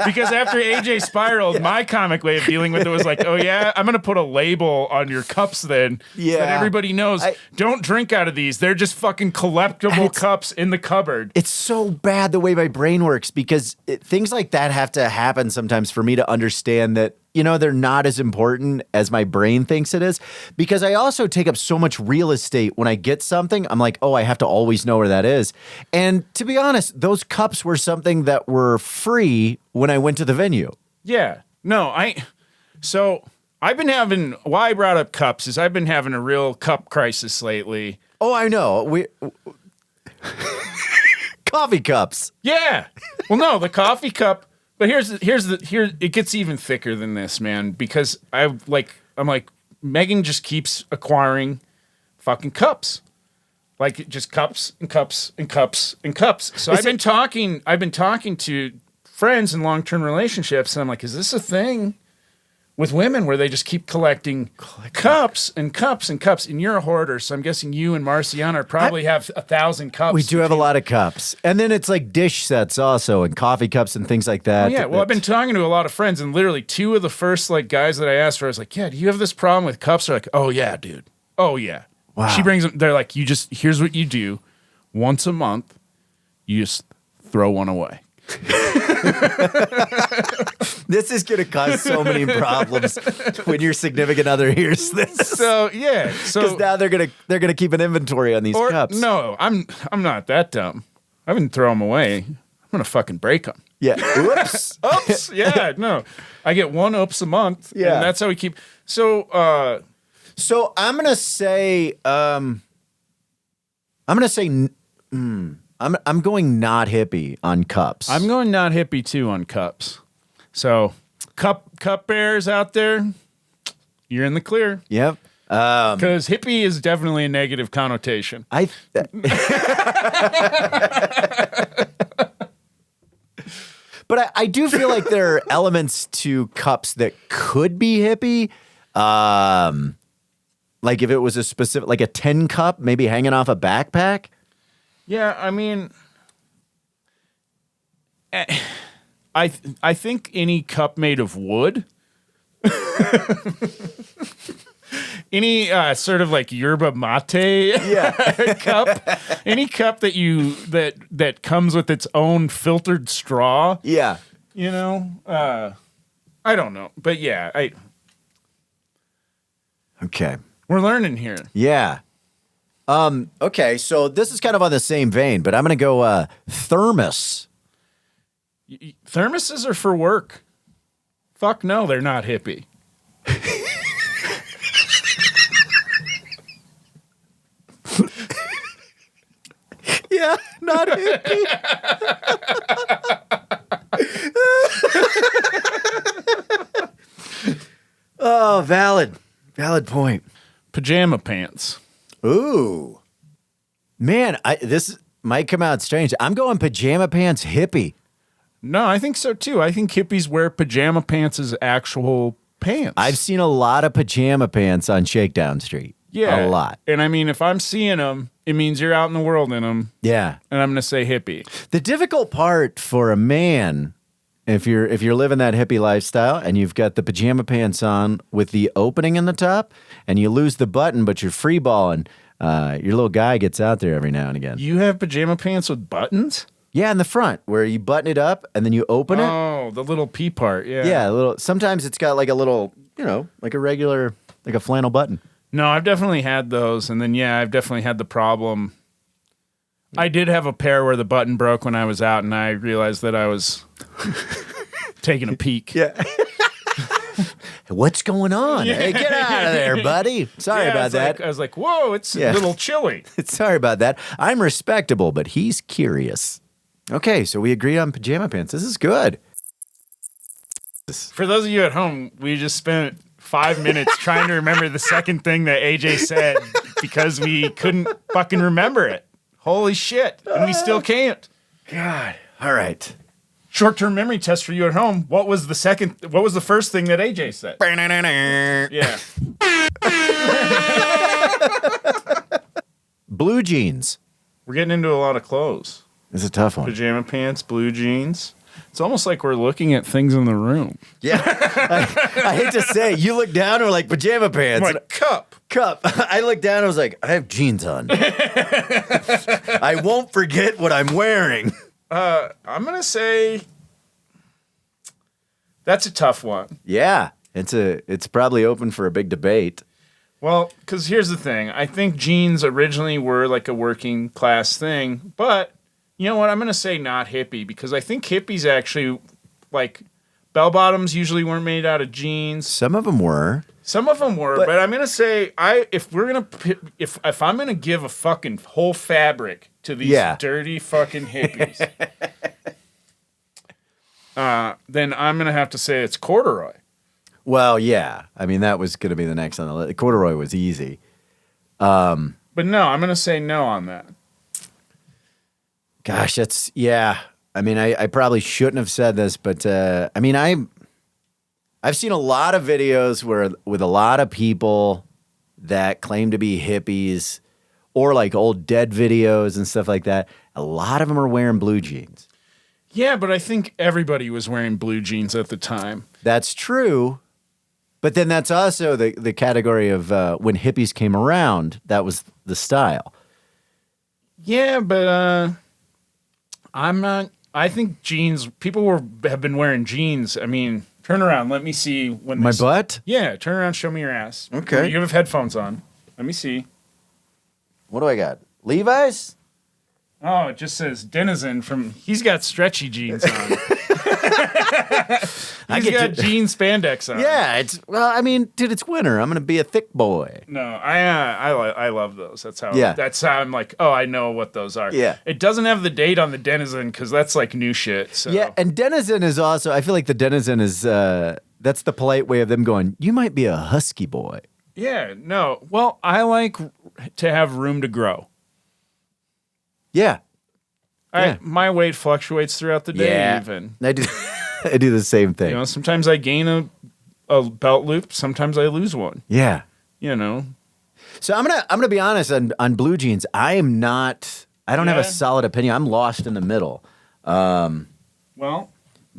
Because after AJ spiraled, my comic way of dealing with it was like, oh yeah, I'm gonna put a label on your cups then, so that everybody knows. Don't drink out of these. They're just fucking collectible cups in the cupboard. It's so bad the way my brain works because things like that have to happen sometimes for me to understand that, you know, they're not as important as my brain thinks it is. Because I also take up so much real estate when I get something. I'm like, oh, I have to always know where that is. And to be honest, those cups were something that were free when I went to the venue. Yeah. No, so I've been having, why I brought up cups is I've been having a real cup crisis lately. Oh, I know. Coffee cups. Yeah. Well, no, the coffee cup. But here it gets even thicker than this, man, because I'm like Megan just keeps acquiring fucking cups. Like just cups and cups and cups and cups. So I've been talking to friends in long-term relationships, and I'm like, is this a thing with women where they just keep collecting cups and cups and cups. And you're a hoarder, so I'm guessing you and Marciana probably have 1,000 cups. We do have a lot of cups. And then it's like dish sets also and coffee cups and things like that. Oh, yeah. Well, I've been talking to a lot of friends, and literally 2 of the first like guys that I asked for, I was like, yeah, do you have this problem with cups? They're like, oh, yeah, dude. Oh, yeah. Wow. She brings them. They're like, here's what you do. Once a month, you just throw one away. This is going to cause so many problems when your significant other hears this. So yeah, Because now they're gonna keep an inventory on these cups. No, I'm not that dumb. I wouldn't throw them away. I'm gonna fucking break them. Yeah. Oops. Oops. Yeah. No, I get 1 oops a month. Yeah. And that's how we keep. So So I'm gonna say I'm going not hippie on cups. I'm going not hippie too on cups. So cup bears out there, you're in the clear. Yep. Because hippie is definitely a negative connotation. But I do feel like there are elements to cups that could be hippie. Like if it was a specific, like a 10 cup, maybe hanging off a backpack. Yeah, I mean, I think any cup made of wood, any sort of like yerba mate cup, any cup that comes with its own filtered straw. Yeah. You know, I don't know, but yeah, Okay. we're learning here. Yeah. Okay, so this is kind of on the same vein, but I'm going to go thermos. Thermoses are for work. Fuck no, they're not hippie. Yeah, not hippie. Oh, valid point. Pajama pants. Ooh, man, this might come out strange. I'm going pajama pants hippie. No, I think so too. I think hippies wear pajama pants as actual pants. I've seen a lot of pajama pants on Shakedown Street. Yeah, a lot. And I mean, if I'm seeing them, it means you're out in the world in them. Yeah, And I'm going to say hippie. the difficult part for a man, if you're living that hippie lifestyle and you've got the pajama pants on with the opening in the top, and you lose the button, but you're free balling, your little guy gets out there every now and again. You have pajama pants with buttons? Yeah, in the front where you button it up and then you open it. Oh, the little P part. Yeah. Yeah, a little. Sometimes it's got like a little, like a regular, like a flannel button. No, I've definitely had those. And then, yeah, I've definitely had the problem. I did have a pair where the button broke when I was out, and I realized that I was taking a peek. Yeah. What's going on? Hey, get out of there, buddy. Sorry Yeah, about it's that. like- I was like, whoa, it's Yeah. a little chilly. Sorry about that. I'm respectable, but he's curious. Okay, so we agree on pajama pants. This is good. For those of you at home, we just spent 5 minutes trying to remember the second thing that AJ said because we couldn't fucking remember it. Holy shit. And we still can't. God. All right. Short-term memory test for you at home. What was the first thing that AJ said? Yeah. Blue jeans. We're getting into a lot of clothes. It's a tough one. Pajama pants, blue jeans. It's almost like we're looking at things in the room. Yeah. I hate to say, you look down and we're like pajama pants. I'm like, cup. I looked down and I was like, I have jeans on. I won't forget what I'm wearing. I'm going to say that's a tough one. Yeah. It's probably open for a big debate. Well, because here's the thing. I think jeans originally were like a working class thing, but you know what? I'm going to say not hippie because I think hippies actually, like, bell bottoms usually weren't made out of jeans. Some of them were. Some of them were, but I'm going to say if I'm going to give a fucking whole fabric to these dirty fucking hippies, then I'm going to have to say it's corduroy. Well, yeah. I mean, that was going to be the next on the list. Corduroy was easy. But no, I'm going to say no on that. Gosh, that's, yeah. I mean, I probably shouldn't have said this, but I mean, I've seen a lot of videos with a lot of people that claim to be hippies or like old dead videos and stuff like that. A lot of them are wearing blue jeans. Yeah, but I think everybody was wearing blue jeans at the time. That's true. But then that's also the category of when hippies came around, that was the style. Yeah, but I'm not. I think jeans. People have been wearing jeans. I mean, turn around. Let me see when My butt? Yeah, turn around. Show me your ass. Okay. You have headphones on. Let me see. What do I got? Levi's? Oh, it just says Denizen from. He's got stretchy jeans on. He's got jean spandex on. Yeah, I mean, dude, it's winter. I'm gonna be a thick boy. No, I love those. That's how. Yeah. That's how I'm like. Oh, I know what those are. Yeah. It doesn't have the date on the Denizen because that's like new shit. So. Yeah, and Denizen is also. I feel like the Denizen is. That's the polite way of them going. You might be a husky boy. Yeah. No. Well, I like to have room to grow. Yeah. My weight fluctuates throughout the day. Even I do. I do the same thing. you know, sometimes I gain a belt loop. Sometimes I lose one. Yeah. You know. So I'm gonna be honest on blue jeans. I am not. I don't have a Yeah. solid opinion. I'm lost in the middle. Well.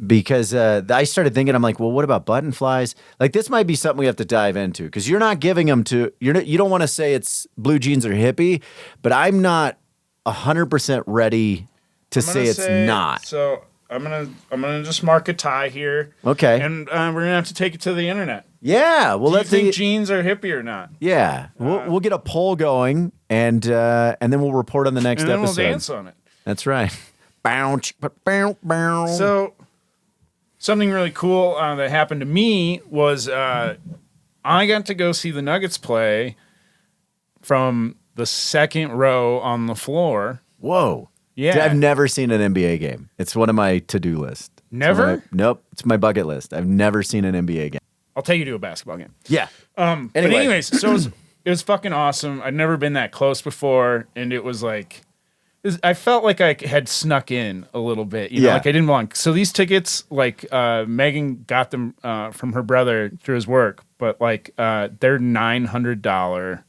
Because I started thinking, I'm like, well, what about button flies? Like, this might be something we have to dive into because you're not giving them to. You don't want to say it's blue jeans or hippie, but I'm not 100% ready to say it's not. So I'm gonna just mark a tie here. Okay. And we're gonna have to take it to the internet. Yeah. Well, Do you let's think jeans are hippie or not? Yeah. We'll get a poll going and then we'll report on the next And then episode. we'll dance on it. That's right. Bounce. So something really cool that happened to me was I got to go see the Nuggets play from the second row on the floor. Whoa. Yeah. Dude, I've never seen an NBA game. It's one of my to-do list. Never? Nope. It's my bucket list. I've never seen an NBA game. I'll take you to a basketball game. Yeah. But anyways, so it was fucking awesome. I'd never been that close before, and it was like I felt like I had snuck in a little bit, you know, like I didn't belong. So these tickets, like Megan got them from her brother through his work, but like they're $900. I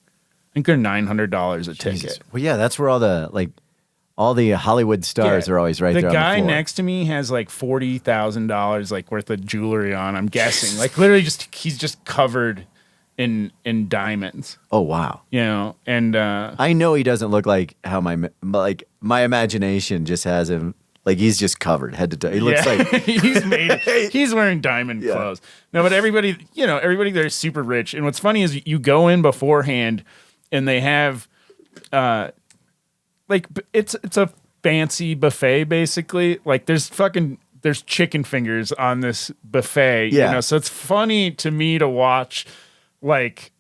think they're $900 a ticket. Well, yeah, that's where all the Hollywood stars are always right there. The on guy the floor. next to me has like $40,000 like worth of jewelry on. I'm guessing, like literally he's just covered in diamonds. Oh wow. You know, and I know he doesn't look like how my imagination just has him. Like he's just covered head to toe. He looks like he's wearing diamond clothes. No, but everybody there is super rich. And what's funny is you go in beforehand and they have like it's a fancy buffet basically. Like there's chicken fingers on this buffet. Yeah. You know, so it's funny to me to watch like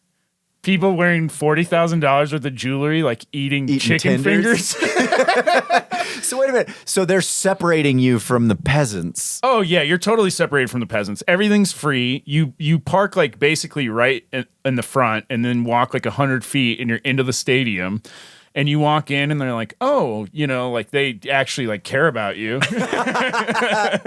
people wearing $40,000 worth of jewelry, like eating chicken tenders? fingers. So wait a minute. So they're separating you from the peasants. Oh yeah, you're totally separated from the peasants. Everything's free. You park like basically right in the front, and then walk like 100 feet, and you're into the stadium. And you walk in, and they're like, "Oh, you know, like they actually like care about you." Yeah,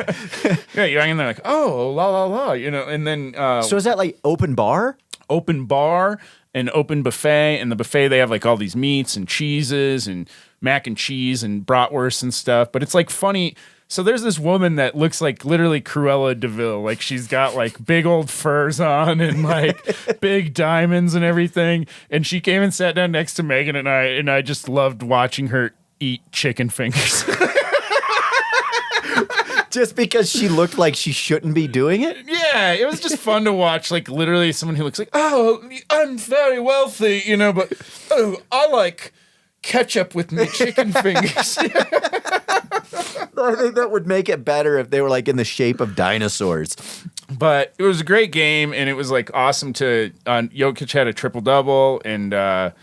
you're in there like, "Oh, la la la," you know. And then So is that like open bar? Open bar and open buffet, and the buffet they have like all these meats and cheeses and mac and cheese and bratwurst and stuff. But it's like funny. So there's this woman that looks like literally Cruella de Vil. Like she's got like big old furs on and like big diamonds and everything. And she came and sat down next to Megan and I just loved watching her eat chicken fingers. Just because she looked like she shouldn't be doing it? Yeah, it was just fun to watch. Like literally someone who looks like, oh, I'm very wealthy, you know, but I like ketchup with my chicken fingers. I think that would make it better if they were like in the shape of dinosaurs. But it was a great game, and it was like awesome to. Jokic had a triple double, and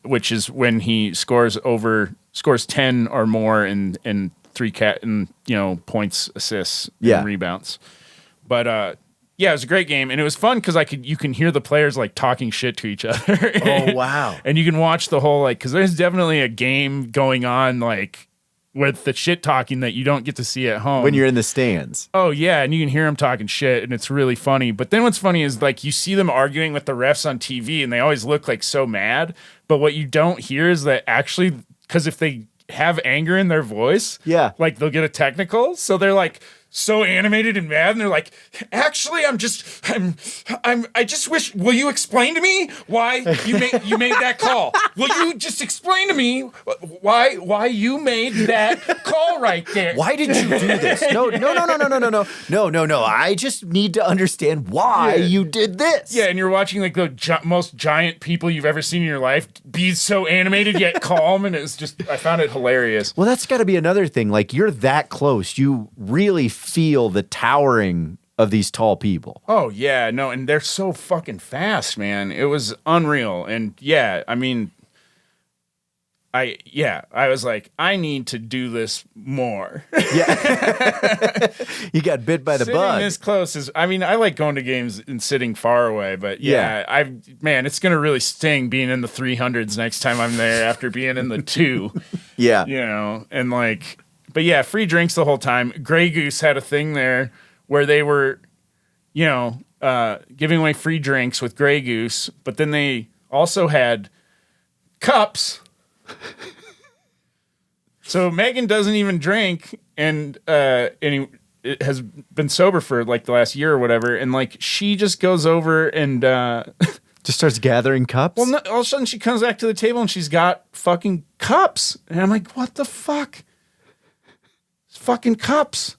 which is when he scores 10 or more in points, assists, and rebounds. But yeah, it was a great game, and it was fun because you can hear the players like talking shit to each other. Oh wow! And you can watch the whole because there's definitely a game going on like with the shit talking that you don't get to see at home. When you're in the stands. Oh, yeah, and you can hear them talking shit, and it's really funny. But then what's funny is, like, you see them arguing with the refs on TV, and they always look, like, so mad. But what you don't hear is that actually, because if they have anger in their voice, Yeah. like, they'll get a technical. So they're, like, so animated and mad, and they're like, actually, I just wish, will you explain to me why you made that call? Will you just explain to me why you made that call right there? Why did you do this? No. I just need to understand why you did this. Yeah, and you're watching like the most giant people you've ever seen in your life be so animated yet calm, and it's just, I found it hilarious. Well, that's got to be another thing. Like, you're that close. You really feel the towering of these tall people. Oh, yeah, no, and they're so fucking fast, man. It was unreal. And yeah, I mean, I was like, I need to do this more. Yeah. You got bit by the Sitting bug. this close is, I mean, I like going to games and sitting far away, but man, it's going to really sting being in the 300s next time I'm there after being in the 2. Yeah. You know, and like, but yeah, free drinks the whole time. Grey Goose had a thing there where they were, you know, giving away free drinks with Grey Goose, but then they also had cups. So Megan doesn't even drink, and it has been sober for like the last year or whatever, and like she just goes over and Just starts gathering cups? well, no, all of a sudden she comes back to the table and she's got fucking cups, and I'm like, what the fuck? Fucking cups.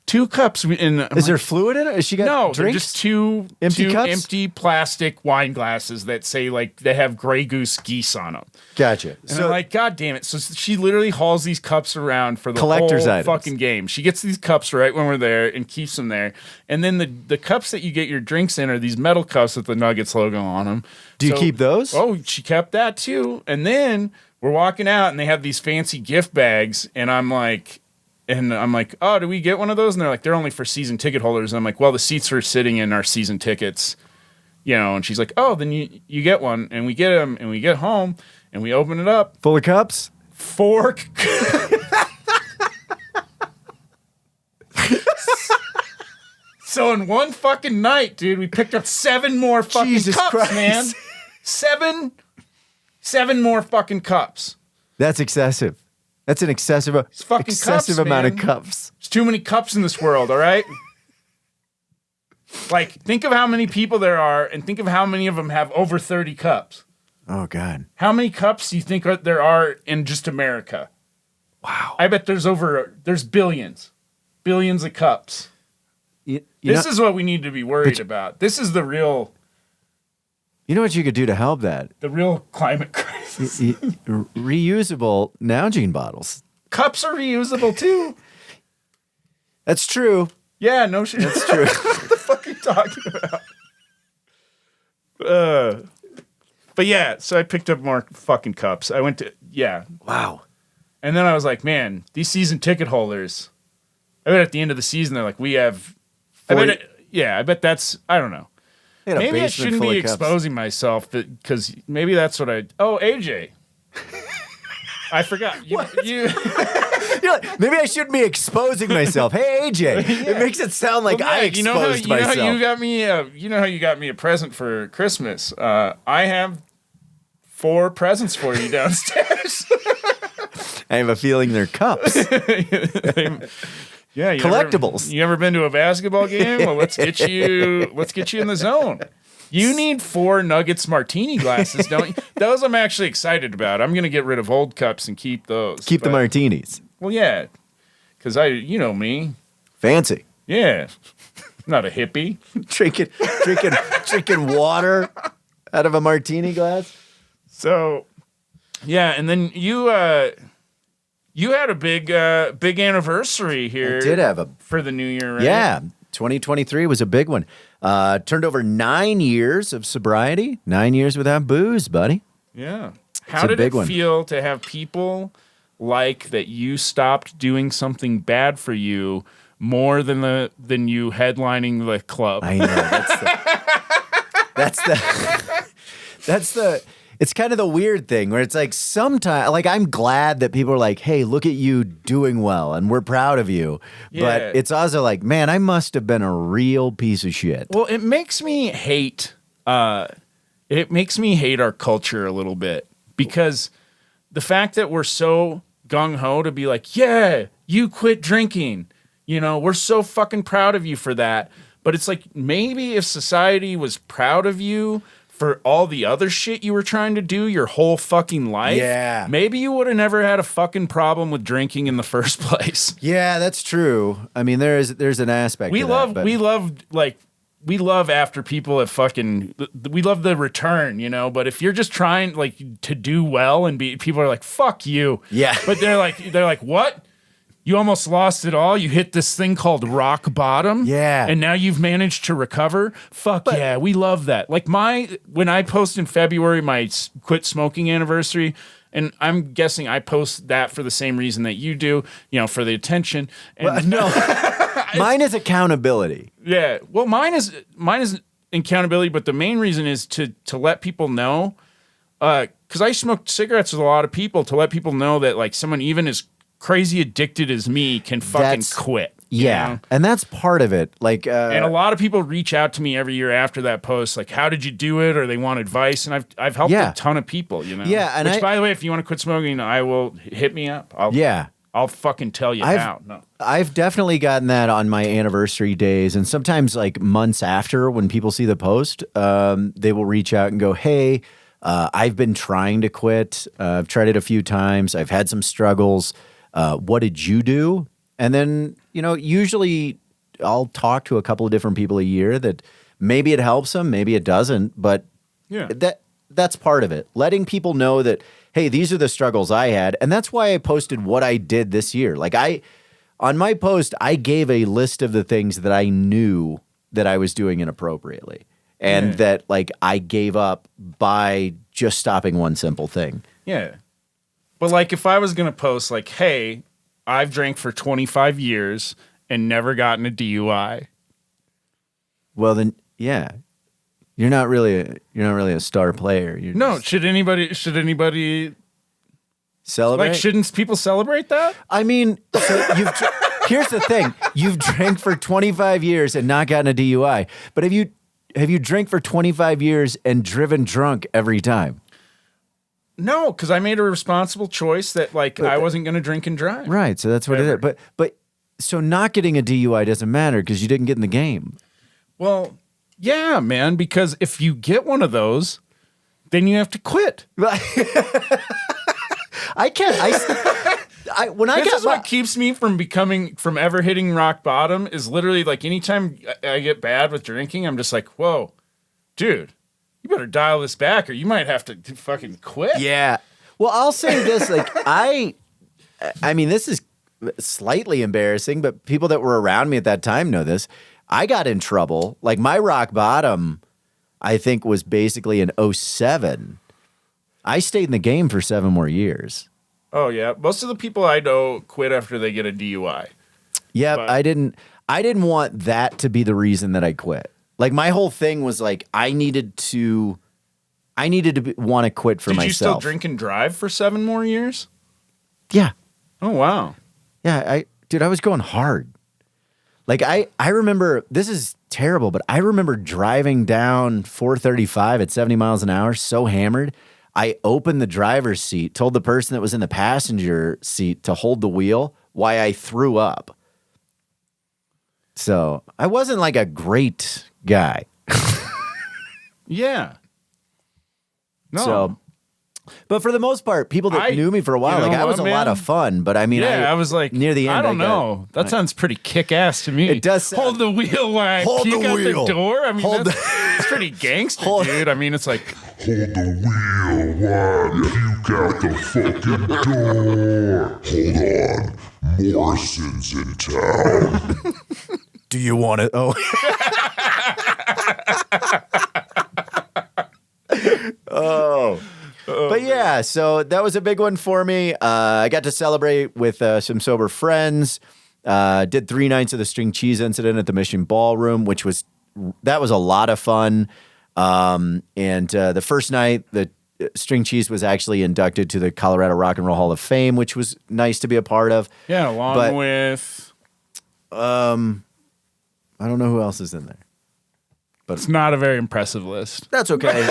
2 cups. Is there fluid in it? Has she got no, they're drinks? just two Empty cups? empty plastic wine glasses that say like they have Grey Goose geese on them. Gotcha. And I'm like, God damn it. So she literally hauls these cups around for the Collector's whole items. fucking game. She gets these cups right when we're there and keeps them there. And then the cups that you get your drinks in are these metal cups with the Nuggets logo on them. Do you keep those? Oh, she kept that too. And then we're walking out and they have these fancy gift bags. And I'm like, oh, do we get one of those? And they're like, they're only for season ticket holders. And I'm like, well, the seats we're sitting in are season tickets, you know. And she's like, oh, then you get one. And we get them, and we get home, and we open it up. Full of cups? Fork. So in one fucking night, dude, we picked up 7 more fucking Jesus cups, Christ. man. 7 more fucking cups. That's excessive. That's an excessive fucking cups, amount of man. cups. There's too many cups in this world, all right? Like, think of how many people there are, and think of how many of them have over 30 cups. Oh, God. How many cups do you think there are in just America? Wow. I bet there's billions of cups. This is what we need to be worried about. This is the real what you could do to help that? the real climate crisis. Reusable Nalgene bottles. Cups are reusable too. That's true. Yeah, no shit. That's true. What the fuck are you talking about? But yeah, so I picked up more fucking cups. I went to Wow. and then I was like, man, these season ticket holders. I bet at the end of the season they're like, we have. I bet that's. I don't know. They had a Maybe I basement shouldn't full be of cups. exposing myself because maybe that's what I. Oh, AJ. I forgot. You You're like, maybe I shouldn't be exposing myself. Hey, AJ. It makes it sound like I exposed myself. How you got me. You know how you got me a present for Christmas. I have 4 presents for you downstairs. I have a feeling they're cups. Yeah, Collectibles. You ever been to a basketball game? Well, let's get you in the zone. You need 4 Nuggets martini glasses, don't you? Those I'm actually excited about. I'm gonna get rid of old cups and keep those. Keep the martinis. Well, yeah, because you know me. Fancy. Yeah, not a hippie. Drinking water out of a martini glass. So, yeah, and then you had a big anniversary here. I did have for the new year, right? Yeah, 2023 was a big one. Turned over 9 years of sobriety, 9 years without booze, buddy. Yeah. a How did big it one. feel to have people like that you stopped doing something bad for you more than you headlining the club? I know. That's the it's kind of the weird thing where it's like sometimes, like I'm glad that people are like, hey, look at you doing well and we're proud of you. Yeah. But it's also like, man, I must have been a real piece of shit. Well, it makes me hate our culture a little bit because the fact that we're so gung-ho to be like, yeah, you quit drinking. You know, we're so fucking proud of you for that. But it's like maybe if society was proud of you for all the other shit you were trying to do your whole fucking life, Yeah. maybe you would have never had a fucking problem with drinking in the first place. Yeah, that's true. I mean, there's an aspect. We love after people have fucking, we love the return, you know, but if you're just trying like to do well and be, people are like, fuck you. Yeah. But they're like, what? You almost lost it all. You hit this thing called rock bottom. Yeah. And now you've managed to recover. Fuck yeah. We love that. Like when I post in February, my quit smoking anniversary, and I'm guessing I post that for the same reason that you do, you know, for the attention. And no, mine is accountability. yeah. Well, mine is accountability, but the main reason is to let people know, because I smoked cigarettes with a lot of people, to let people know that like someone even as crazy addicted as me can fucking quit. Yeah. You know? And that's part of it. Like, and a lot of people reach out to me every year after that post, like, how did you do it? Or they want advice. And I've helped a ton of people, you know? Yeah. And by the way, if you want to quit smoking, I will hit me up. I'll fucking tell you how. No. I've definitely gotten that on my anniversary days, and sometimes like months after when people see the post, they will reach out and go, hey, I've been trying to quit. I've tried it a few times. I've had some struggles. What did you do? And then, you know, usually I'll talk to a couple of different people a year that maybe it helps them, maybe it doesn't, but Yeah. that's part of it. Letting people know that, hey, these are the struggles I had. And that's why I posted what I did this year. Like on my post, I gave a list of the things that I knew that I was doing inappropriately and that like I gave up by just stopping one simple thing. Yeah. But like if I was going to post like, hey, I've drank for 25 years and never gotten a DUI. Well, then, yeah. You're not really a star player. Should anybody celebrate? like shouldn't people celebrate that? I mean, so here's the thing: you've drank for 25 years and not gotten a DUI. But have you drank for 25 years and driven drunk every time? No, because I made a responsible choice that like I wasn't going to drink and drive. Right. So that's what it is. But so not getting a DUI doesn't matter because you didn't get in the game. Well, yeah, man. Because if you get one of those, then you have to quit. I can't. This is what keeps me from ever hitting rock bottom is literally like anytime I get bad with drinking, I'm just like, whoa, dude, you better dial this back or you might have to fucking quit. Yeah. Well, I'll say this, like I mean, this is slightly embarrassing, but people that were around me at that time know this. I got in trouble. Like my rock bottom, I think was basically in 2007. I stayed in the game for 7 more years. Oh yeah. Most of the people I know quit after they get a DUI. Yeah, But- I didn't want that to be the reason that I quit. Like my whole thing was like I needed to want to quit for myself. Did you still drink and drive for 7 more years? Yeah. Oh wow. Yeah, I was going hard. Like I remember, this is terrible, but I remember driving down 435 at 70 miles an hour, so hammered. I opened the driver's seat, told the person that was in the passenger seat to hold the wheel while I threw up. So I wasn't like a great guy. Yeah. No. So, but for the most part, people that knew me for a while, you know like I what, was a lot man? of fun. But I mean, I was like, near the end, I don't know. That sounds pretty kick-ass to me. It does sound- Hold the wheel while I Hold peek the out wheel. the door. I mean, Hold it's pretty gangster, dude. I mean, it's like, Hold the wheel while you puke out the fucking door. Hold on, Morrison's in town. Do you want it? Oh. But yeah, so that was a big one for me. I got to celebrate with some sober friends. Did 3 nights of the string cheese incident at the Mission Ballroom, that was a lot of fun. And the first night, String Cheese was actually inducted to the Colorado Rock and Roll Hall of Fame, which was nice to be a part of. Yeah, along with... I don't know who else is in there. But it's not a very impressive list. That's okay.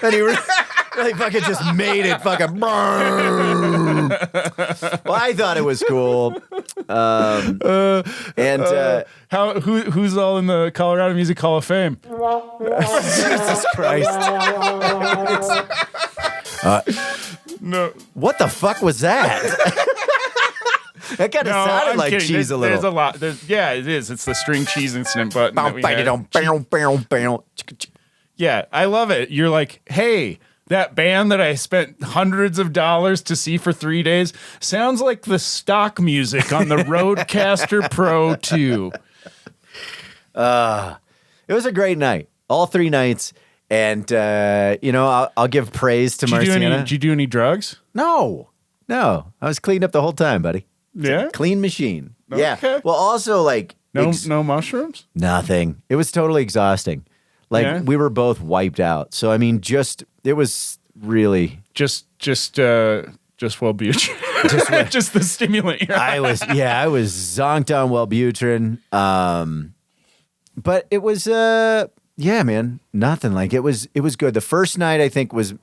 And he really fucking just made it fucking. Well, I thought it was cool. Who's all in the Colorado Music Hall of Fame? Jesus Christ. No. What the fuck was that? That kind of sounded like kidding. cheese a little. There's a lot. Yeah, it is. It's the string cheese incident button. That we had. Yeah, I love it. You're like, hey, that band that I spent hundreds of dollars to see for 3 days sounds like the stock music on the Rodecaster Pro 2. It was a great night. All 3 nights. And, I'll give praise to Marciana. Did you do any drugs? No. I was cleaned up the whole time, buddy. Yeah? Clean machine. Okay. Yeah. Well, also, like... No mushrooms? Nothing. It was totally exhausting. Like, we were both wiped out. So, I mean, it was really... Just Wellbutrin. Just the stimulant. I was zonked on Wellbutrin. But it was, man, nothing. Like, it was good. The first night, I think, was...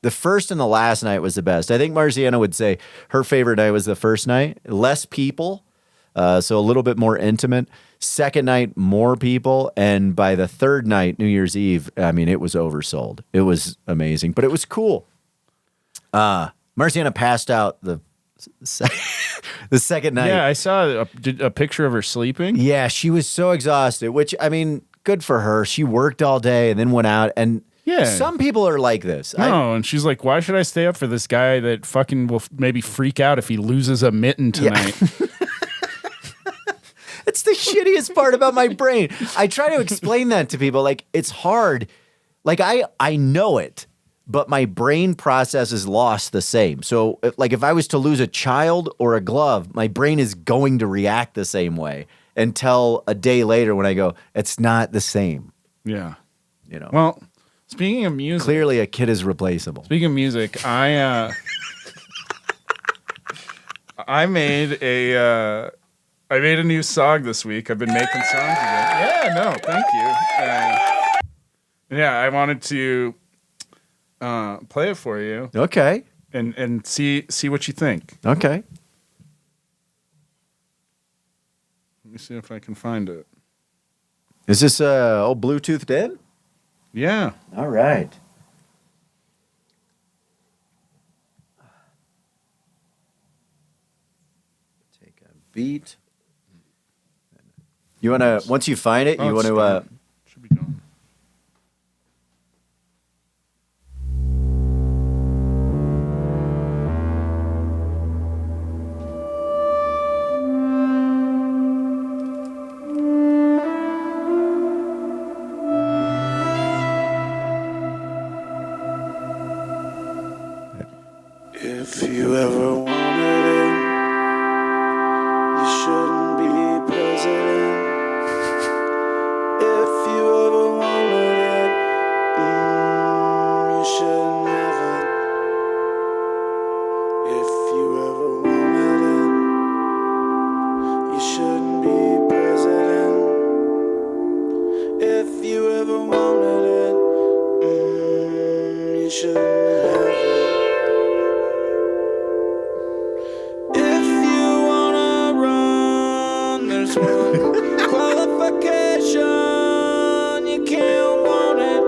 The first and the last night was the best. I think Marciana would say her favorite night was the first night. Less people, so a little bit more intimate. Second night, more people. And by the third night, New Year's Eve, I mean, it was oversold. It was amazing, but it was cool. Marciana passed out the second night. Yeah, I saw a picture of her sleeping. Yeah, she was so exhausted, which, I mean, good for her. She worked all day and then went out and... Yeah. Some people are like this. No, and she's like, why should I stay up for this guy that fucking will maybe freak out if he loses a mitten tonight? Yeah. It's the shittiest part about my brain. I try to explain that to people. Like, it's hard. Like, I know it, but my brain processes loss the same. So, like, if I was to lose a child or a glove, my brain is going to react the same way until a day later when I go, it's not the same. Yeah. Well... Speaking of music, clearly a kid is replaceable. Speaking of music, I made a new song this week. I've been making songs again. Yeah, no, thank you. I wanted to play it for you. Okay. And see what you think. Okay. Let me see if I can find it. Is this old Bluetoothed in? Yeah. All right. Take a beat. You want to, once you find it, you want to... Should be done. If you ever wanted it, you shouldn't be president. If you ever wanted it, you shouldn't have it. If you ever wanted it, you shouldn't be president. If you ever wanted it, you shouldn't have it. Qualification, you can't want it.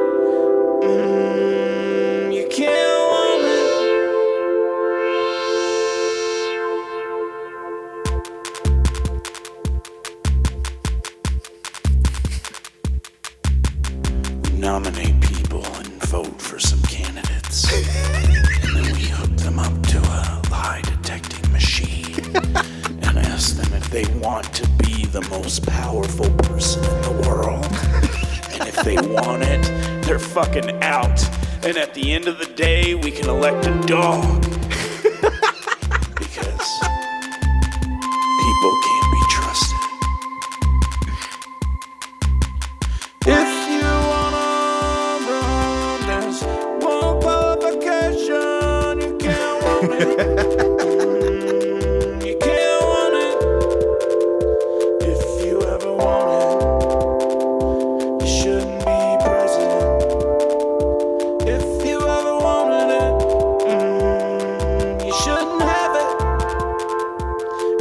You can't want it. We nominate people and vote for some candidates, and then we hook them up to a lie detecting machine and ask them if they want to be the most powerful person in the world. And if they want it, they're fucking out. And at the end of the day, we can elect a dog. Because people can't be trusted. If you wanna run, there's You can't want it if you ever want it. You shouldn't be president if you ever wanted it. You shouldn't have it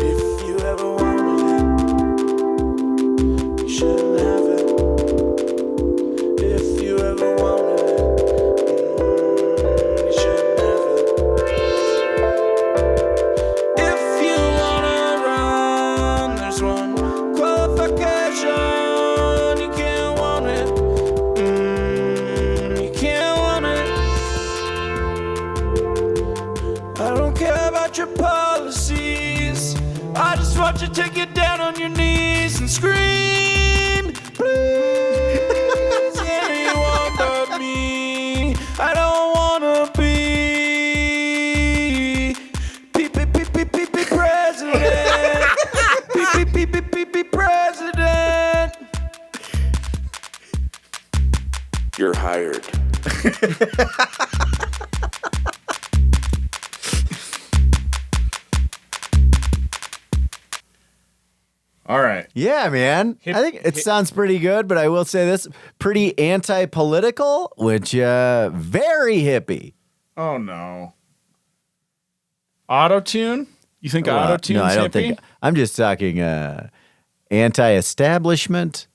if you ever wanted it. You shouldn't have it if you ever wanted it. You shouldn't have it. If you wanna run, there's one qualification. You can't want it. You can't want it. I don't care about your policies. I just want you to get down on your knees and scream, please, anyone but me. I don't wanna be president. President. You're hired. All right. Yeah, man. I think it sounds pretty good, but I will say this, pretty anti-political, which very hippie. Oh, no. Auto-tune? You think auto-tune's No, I don't hippie? think. I'm just talking anti-establishment,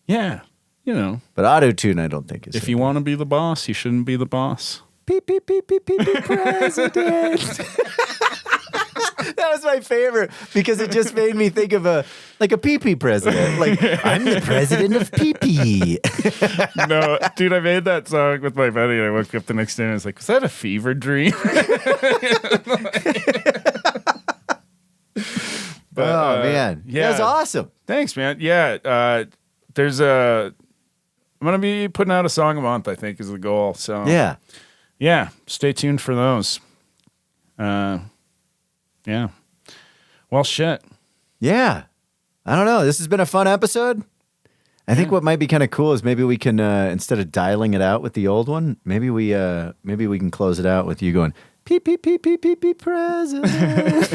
Yeah. You know, but auto-tune I don't think is. if you want to be the boss, you shouldn't be the boss. Beep, beep, beep, beep, beep, beep, president. That was my favorite because it just made me think of a pee-pee president. Like, I'm the president of pee-pee. No, dude, I made that song with my buddy and I woke up the next day and I was like, was that a fever dream? But, Oh, man. yeah. That was awesome. Thanks, man. Yeah. I'm going to be putting out a song a month, I think, is the goal. So, Yeah. Stay tuned for those. Yeah. Well, shit. Yeah. I don't know. This has been a fun episode. I think what might be kind of cool is maybe we can, instead of dialing it out with the old one, maybe we can close it out with you going, pee, pee, pee, pee, pee, pee, president.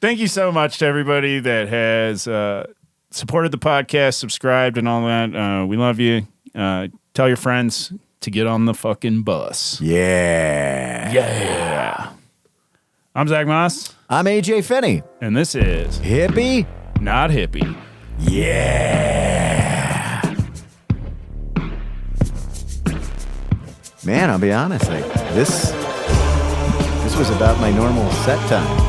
Thank you so much to everybody that has supported the podcast, subscribed, and all that. We love you. Tell your friends to get on the fucking bus. Yeah. Yeah. I'm Zach Moss, I'm AJ Finney. and this is Hippie. Not Hippie. Yeah. Man, I'll be honest. Like this was about my normal set time.